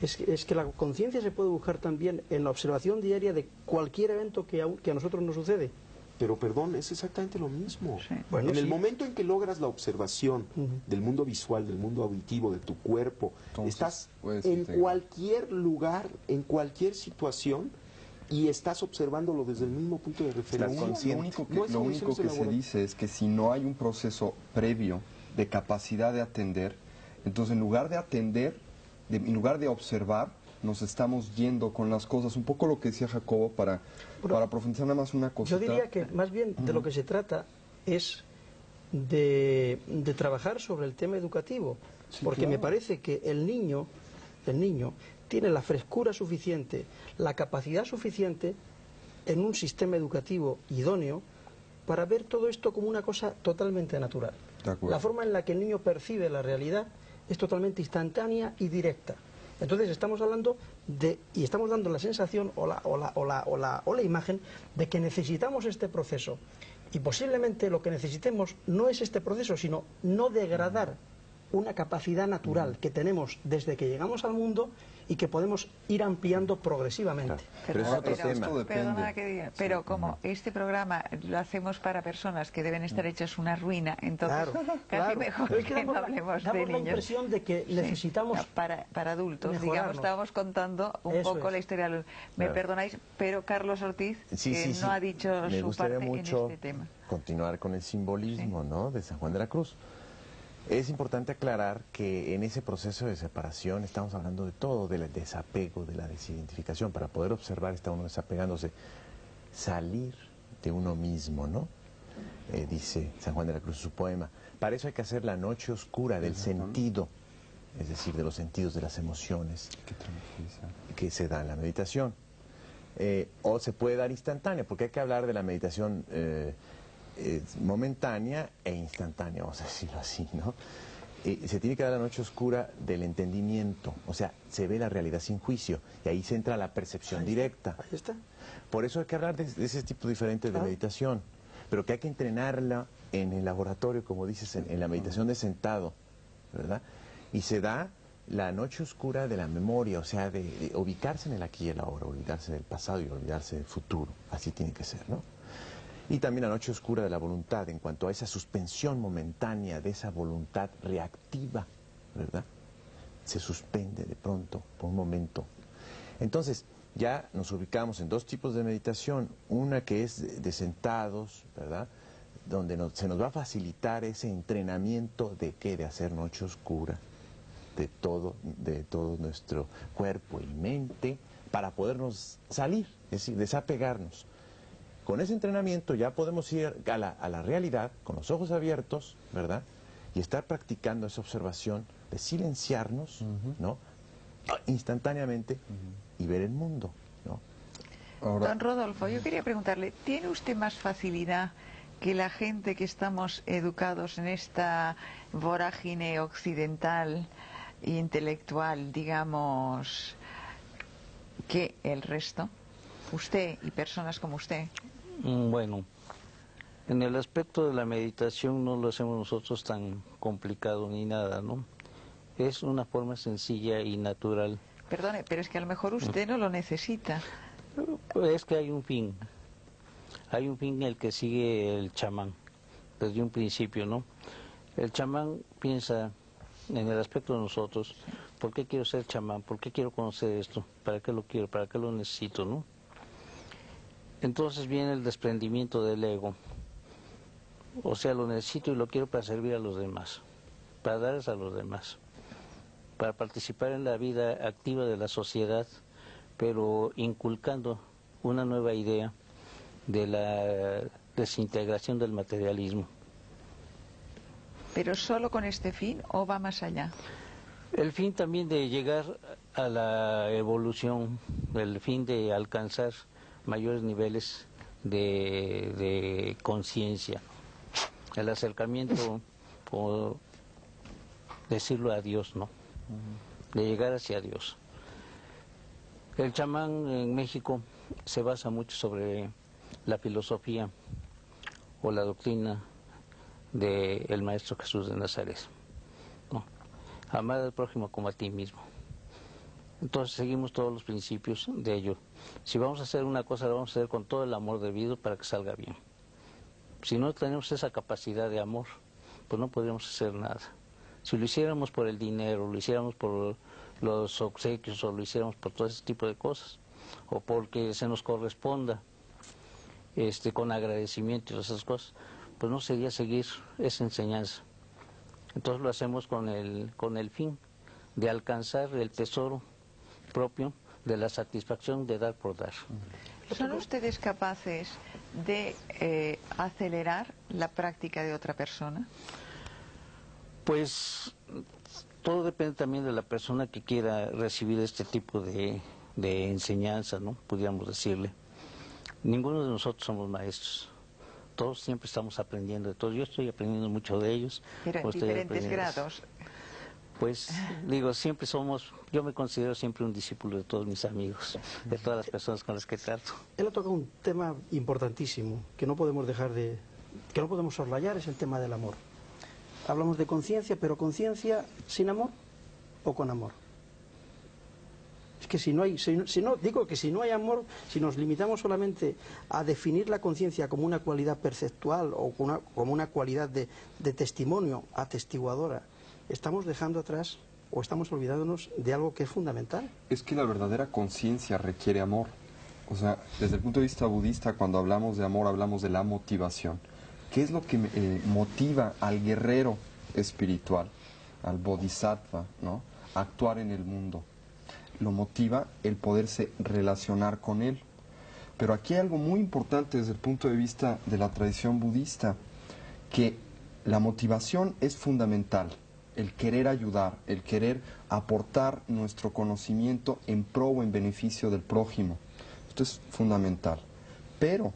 S6: Es que la conciencia se puede buscar también en la observación diaria de cualquier evento que a nosotros nos sucede.
S3: Pero perdón, es exactamente lo mismo.
S1: Sí.
S6: Bueno,
S3: en el momento en que logras la observación del mundo visual, del mundo auditivo, de tu cuerpo,
S4: entonces,
S3: estás
S4: puedes
S3: en
S4: integrar.
S3: cualquier lugar, en cualquier situación, y estás observándolo desde el mismo punto de referencia.
S4: Lo único que se dice es que si no hay un proceso previo de capacidad de atender, entonces en lugar de atender, en lugar de observar, nos estamos yendo con las cosas. Un poco lo que decía Jacobo para profundizar nada más una cosita.
S6: Yo diría que más bien de lo que se trata es de trabajar sobre el tema educativo,
S4: Sí,
S6: porque
S4: claro.
S6: me parece que el niño tiene la frescura suficiente, la capacidad suficiente en un sistema educativo idóneo para ver todo esto como una cosa totalmente natural.
S4: De acuerdo.
S6: La forma en la que el niño percibe la realidad es totalmente instantánea y directa. Entonces estamos hablando y estamos dando la sensación o la imagen de que necesitamos este proceso. Y posiblemente lo que necesitemos no es este proceso, sino no degradar una capacidad natural que tenemos desde que llegamos al mundo y que podemos ir ampliando progresivamente.
S2: Pero es otro tema.
S4: Esto depende.
S1: Perdona que diga, pero como este programa lo hacemos para personas que deben estar hechas una ruina, entonces casi mejor
S6: Pero es
S1: que no hablemos de
S6: damos la
S1: niños.
S6: impresión de que necesitamos
S1: Para adultos, digamos,
S6: mejorarnos.
S1: estábamos contando un
S6: Eso
S1: poco
S6: es.
S1: la historia. Me perdonáis, pero Carlos Ortiz no ha dicho
S2: Me
S1: su
S2: gustaría
S1: parte
S2: mucho
S1: en este tema.
S2: continuar con el simbolismo, ¿no?, de San Juan de la Cruz. Es importante aclarar que en ese proceso de separación estamos hablando de todo, del desapego, de la desidentificación. Para poder observar está uno desapegándose, salir de uno mismo, ¿no? Dice San Juan de la Cruz en su poema. Para eso hay que hacer la noche oscura del sentido, es decir, de los sentidos, de las emociones que se da en la meditación. O se puede dar instantánea, porque hay que hablar de la meditación momentánea e instantánea, vamos a decirlo así, ¿no? Se tiene que dar la noche oscura del entendimiento, o sea, se ve la realidad sin juicio, y ahí se entra la percepción directa.
S6: Ahí está.
S2: Por eso hay que hablar de ese tipo diferente de meditación, pero que hay que entrenarla en el laboratorio, como dices, en la meditación de sentado, ¿verdad? Y se da la noche oscura de la memoria, o sea, de ubicarse en el aquí y el ahora, olvidarse del pasado y olvidarse del futuro, así tiene que ser, ¿no? Y también la noche oscura de la voluntad, en cuanto a esa suspensión momentánea de esa voluntad reactiva, ¿verdad? se suspende de pronto, por un momento. Entonces, ya nos ubicamos en dos tipos de meditación, una que es de sentados, ¿verdad?, donde se nos va a facilitar ese entrenamiento de ¿qué? De hacer noche oscura, de todo nuestro cuerpo y mente, para podernos salir, es decir, desapegarnos. Con ese entrenamiento ya podemos ir a la realidad, con los ojos abiertos, ¿verdad?, y estar practicando esa observación de silenciarnos, ¿no?, instantáneamente, y ver el mundo, ¿no?
S4: Ahora,
S1: Don Rodolfo, yo quería preguntarle, ¿tiene usted más facilidad que la gente que estamos educados en esta vorágine occidental e intelectual, digamos, que el resto? Usted y personas como usted.
S5: Bueno, en el aspecto de la meditación no lo hacemos nosotros tan complicado ni nada, ¿no? Es una forma sencilla y natural.
S1: Perdone, pero es que a lo mejor usted no lo necesita.
S5: Es que hay un fin el que sigue el chamán, desde un principio, ¿no? El chamán piensa en el aspecto de nosotros, ¿por qué quiero ser chamán? ¿Por qué quiero conocer esto? ¿Para qué lo quiero? ¿Para qué lo necesito, no? Entonces viene el desprendimiento del ego, o sea, lo necesito y lo quiero para servir a los demás, para darles a los demás, para participar en la vida activa de la sociedad, pero inculcando una nueva idea de la desintegración del materialismo.
S1: ¿Pero solo con este fin o va más allá?
S5: El fin también de llegar a la evolución, el fin de alcanzar mayores niveles de conciencia, el acercamiento, o decirlo, a Dios, ¿no? De llegar hacia Dios. El chamán en México se basa mucho sobre la filosofía o la doctrina del Maestro Jesús de Nazaret, ¿no? Amar al prójimo como a ti mismo. Entonces seguimos todos los principios de ello. Si vamos a hacer una cosa, la vamos a hacer con todo el amor debido para que salga bien. Si no tenemos esa capacidad de amor, pues no podríamos hacer nada. Si lo hiciéramos por el dinero, lo hiciéramos por los obsequios, o lo hiciéramos por todo ese tipo de cosas, o porque se nos corresponda con agradecimiento y esas cosas, pues no sería seguir esa enseñanza. Entonces lo hacemos con el fin de alcanzar el tesoro propio de la satisfacción de dar por dar.
S1: ¿Son ustedes capaces de acelerar la práctica de otra persona?
S5: Pues todo depende también de la persona que quiera recibir este tipo de enseñanza, ¿no? Pudiéramos decirle. Ninguno de nosotros somos maestros. Todos siempre estamos aprendiendo de todos. Yo estoy aprendiendo mucho de ellos.
S1: Pero en diferentes grados.
S5: Pues digo, siempre yo me considero siempre un discípulo de todos mis amigos, de todas las personas con las que trato.
S6: Él ha tocado un tema importantísimo que no podemos que no podemos soslayar, es el tema del amor. Hablamos de conciencia, pero conciencia sin amor o con amor. Es que si no hay amor, si nos limitamos solamente a definir la conciencia como una cualidad perceptual o como una cualidad de testimonio, atestiguadora, estamos dejando atrás o estamos olvidándonos de algo que es fundamental.
S4: es que la verdadera conciencia requiere amor. O sea, desde el punto de vista budista, cuando hablamos de amor, hablamos de la motivación. ¿Qué es lo que motiva al guerrero espiritual, al bodhisattva, ¿no?, a actuar en el mundo? Lo motiva el poderse relacionar con él. Pero aquí hay algo muy importante desde el punto de vista de la tradición budista, que la motivación es fundamental, el querer ayudar, el querer aportar nuestro conocimiento en pro o en beneficio del prójimo. Esto es fundamental. Pero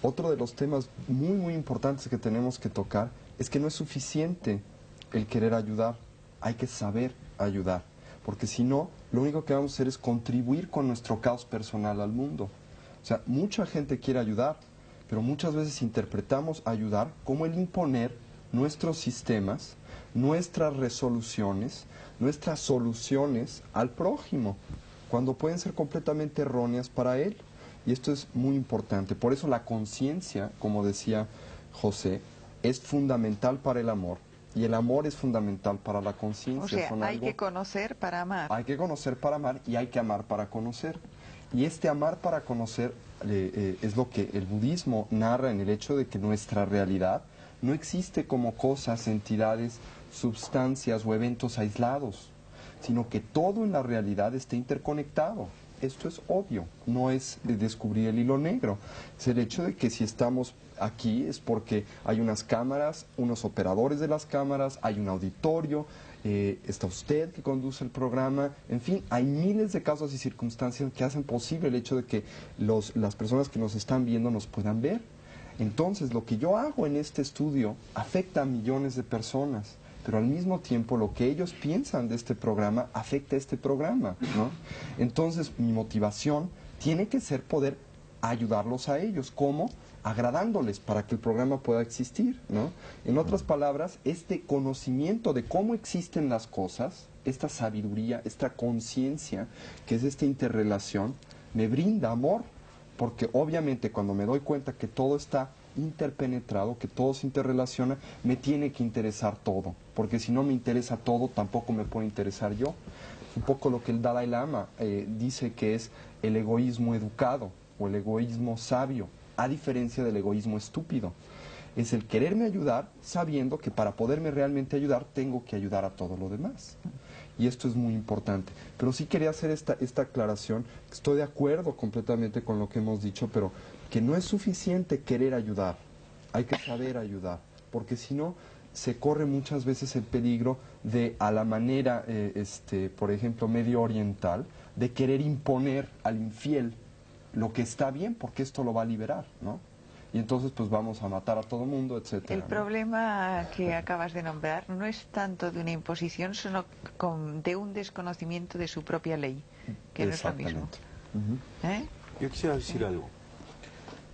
S4: otro de los temas muy, muy importantes que tenemos que tocar es que no es suficiente el querer ayudar, hay que saber ayudar, porque si no, lo único que vamos a hacer es contribuir con nuestro caos personal al mundo. O sea, mucha gente quiere ayudar, pero muchas veces interpretamos ayudar como el imponer nuestros sistemas, nuestras resoluciones, nuestras soluciones al prójimo, cuando pueden ser completamente erróneas para él. Y esto es muy importante. Por eso la conciencia, como decía José, es fundamental para el amor Y el amor es fundamental para la conciencia.
S1: O sea, hay que conocer para amar.
S4: Hay que conocer para amar y hay que amar para conocer. Y este amar para conocer es lo que el budismo narra en el hecho de que nuestra realidad no existe como cosas, entidades, sustancias o eventos aislados, sino que todo en la realidad está interconectado. Esto es obvio, no es descubrir el hilo negro. Es el hecho de que si estamos aquí es porque hay unas cámaras, unos operadores de las cámaras, hay un auditorio, está usted que conduce el programa, en fin, hay miles de causas y circunstancias que hacen posible el hecho de que las personas que nos están viendo nos puedan ver. Entonces, lo que yo hago en este estudio afecta a millones de personas, pero al mismo tiempo lo que ellos piensan de este programa afecta a este programa, ¿no? Entonces, mi motivación tiene que ser poder ayudarlos a ellos. ¿Cómo? Agradándoles para que el programa pueda existir, ¿no? En otras palabras, este conocimiento de cómo existen las cosas, esta sabiduría, esta conciencia, que es esta interrelación, me brinda amor, porque obviamente cuando me doy cuenta que todo está interpenetrado, que todo se interrelaciona, me tiene que interesar todo, porque si no me interesa todo, tampoco me puede interesar yo. Un poco lo que el Dalai Lama dice que es el egoísmo educado o el egoísmo sabio, a diferencia del egoísmo estúpido. Es el quererme ayudar sabiendo que para poderme realmente ayudar tengo que ayudar a todo lo demás. Y esto es muy importante. Pero sí quería hacer esta aclaración. Estoy de acuerdo completamente con lo que hemos dicho, pero que no es suficiente querer ayudar. Hay que saber ayudar, porque si no se corre muchas veces el peligro de, a la manera, por ejemplo, medio oriental, de querer imponer al infiel lo que está bien, porque esto lo va a liberar, ¿no? Y entonces pues vamos a matar a todo mundo, etcétera.
S1: El problema que acabas de nombrar no es tanto de una imposición, sino de un desconocimiento de su propia ley, que no es lo mismo. ¿Eh?
S3: Yo quisiera decir algo.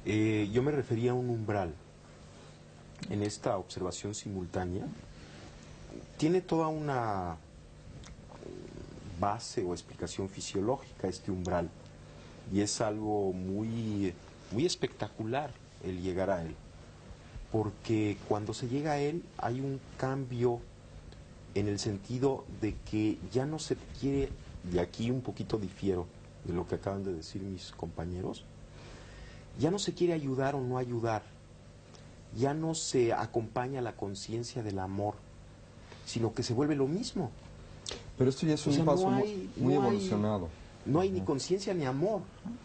S3: Yo me refería a un umbral. En esta observación simultánea tiene toda una base o explicación fisiológica este umbral, y es algo muy, muy espectacular el llegar a él, porque cuando se llega a él hay un cambio en el sentido de que ya no se quiere, y aquí un poquito difiero de lo que acaban de decir mis compañeros, ya no se quiere ayudar o no ayudar, ya no se acompaña la conciencia del amor, sino que se vuelve lo mismo.
S4: Pero esto ya es un paso muy evolucionado.
S3: No hay ni conciencia ni amor,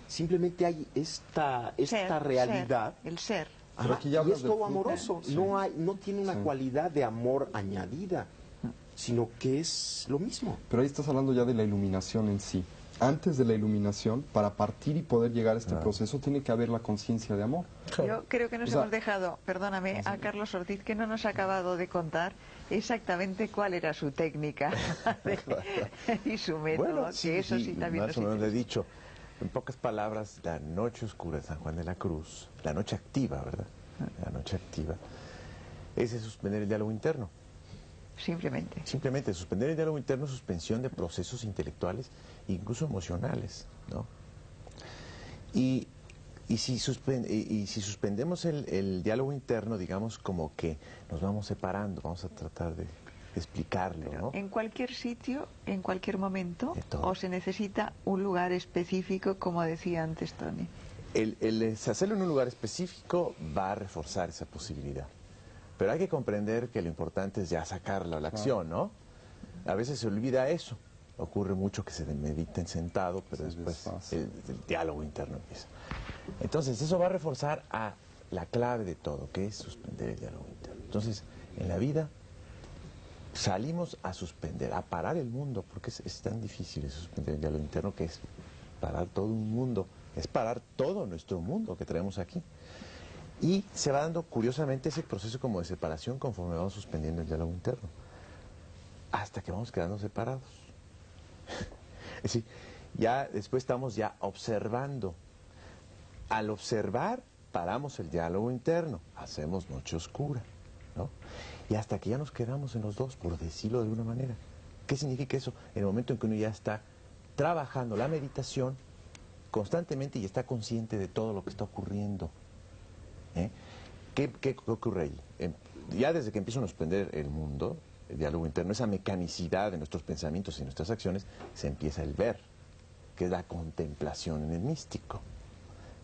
S3: simplemente hay esta realidad.
S1: El ser.
S4: Pero aquí ya
S3: y es todo
S4: de
S3: amoroso,
S4: sí.
S3: no tiene una cualidad de amor añadida, sino que es lo mismo.
S4: Pero ahí estás hablando ya de la iluminación en sí. Antes de la iluminación, para partir y poder llegar a este proceso, tiene que haber la conciencia de amor.
S1: Yo creo que nos hemos dejado, perdóname, a Carlos Ortiz, que no nos ha acabado de contar exactamente cuál era su técnica y su método,
S2: Bueno,
S1: que eso sí también
S2: más
S1: nos
S2: o menos le he
S1: interesa.
S2: dicho. En pocas palabras, la noche oscura de San Juan de la Cruz, la noche activa, ¿verdad? La noche activa, es suspender el diálogo interno.
S1: Simplemente.
S2: Simplemente suspender el diálogo interno, suspensión de procesos intelectuales, incluso emocionales, ¿no? Y si suspendemos el diálogo interno, digamos como que nos vamos separando, vamos a tratar de explicarlo, ¿no?
S1: En cualquier sitio, en cualquier momento,
S2: De todo.
S1: o se necesita un lugar específico, como decía antes Tony.
S2: El hacerlo en un lugar específico va a reforzar esa posibilidad. Pero hay que comprender que lo importante es ya sacarlo a la acción, ¿no? A veces se olvida eso. Ocurre mucho que se medita sentado, pero después el diálogo interno empieza. Entonces, eso va a reforzar a la clave de todo, que es suspender el diálogo interno. Entonces, en la vida salimos a suspender, a parar el mundo, porque es tan difícil eso, suspender el diálogo interno, que es parar todo un mundo, es parar todo nuestro mundo que traemos aquí. Y se va dando, curiosamente, ese proceso como de separación conforme vamos suspendiendo el diálogo interno, hasta que vamos quedando separados. Es decir, ya después estamos ya observando. Al observar, paramos el diálogo interno, hacemos noche oscura, ¿no? Y hasta que ya nos quedamos en los dos, por decirlo de alguna manera. ¿Qué significa eso? En el momento en que uno ya está trabajando la meditación constantemente y está consciente de todo lo que está ocurriendo. ¿Qué ocurre ahí? ya desde que empieza a desprender el mundo, el diálogo interno, esa mecanicidad de nuestros pensamientos y nuestras acciones, se empieza el ver, que es la contemplación en el místico.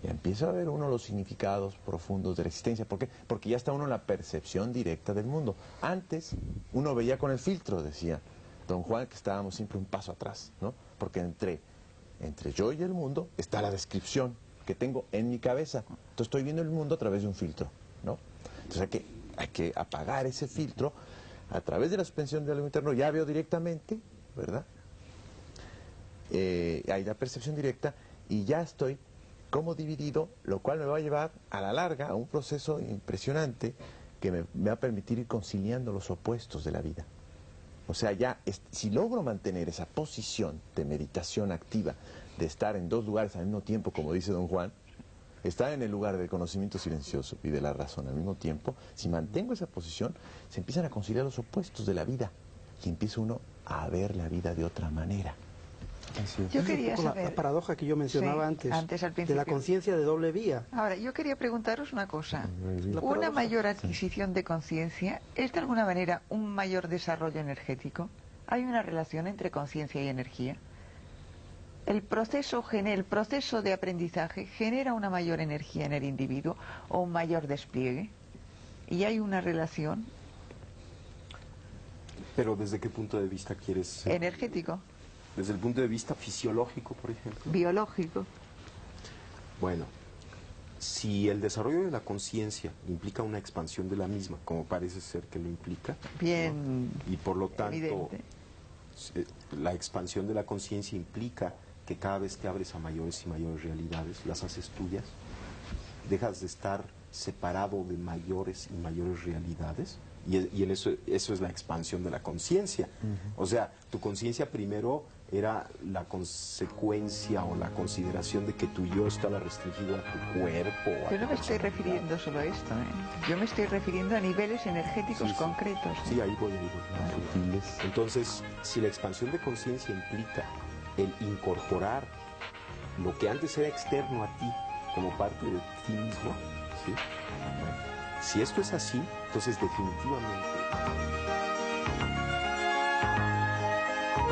S2: Y empieza a ver uno los significados profundos de la existencia. ¿Por qué? Porque ya está uno en la percepción directa del mundo. Antes uno veía con el filtro, decía don Juan, que estábamos siempre un paso atrás, ¿no? Porque entre yo y el mundo está la descripción que tengo en mi cabeza. Entonces estoy viendo el mundo a través de un filtro, ¿no? Entonces hay que apagar ese filtro a través de la suspensión del diálogo interno. Ya veo directamente, ¿verdad? Hay la percepción directa y ya estoy como dividido, lo cual me va a llevar a la larga a un proceso impresionante que me va a permitir ir conciliando los opuestos de la vida. O sea, ya si logro mantener esa posición de meditación activa, de estar en dos lugares al mismo tiempo, como dice don Juan, estar en el lugar del conocimiento silencioso y de la razón al mismo tiempo, si mantengo esa posición, se empiezan a conciliar los opuestos de la vida y empieza uno a ver la vida de otra manera.
S1: Yo quería saber...
S6: La paradoja que yo mencionaba
S1: antes al principio,
S6: de la conciencia de doble vía.
S1: Ahora, yo quería preguntaros una cosa. ¿Una mayor adquisición de conciencia es de alguna manera un mayor desarrollo energético? ¿Hay una relación entre conciencia y energía? ¿El proceso de aprendizaje genera una mayor energía en el individuo o un mayor despliegue? ¿Y hay una relación?
S3: Pero ¿desde qué punto de vista quieres...?
S1: Energético.
S3: Desde el punto de vista fisiológico, por ejemplo.
S1: Biológico.
S3: Bueno, si el desarrollo de la conciencia implica una expansión de la misma, como parece ser que lo implica,
S1: bien,
S3: ¿no? Y por lo tanto,
S1: evidente,
S3: la expansión de la conciencia implica que cada vez te abres a mayores y mayores realidades, las haces tuyas, dejas de estar separado de mayores y mayores realidades, y en eso es la expansión de la conciencia. O sea, tu conciencia primero era la consecuencia o la consideración de que tu yo estaba restringido a tu cuerpo.
S1: Yo no me estoy refiriendo solo a esto, ¿eh? Yo me estoy refiriendo a niveles energéticos concretos.
S3: Sí, ahí voy. Entonces, si la expansión de conciencia implica el incorporar lo que antes era externo a ti como parte de ti mismo, ¿sí? Si esto es así, entonces definitivamente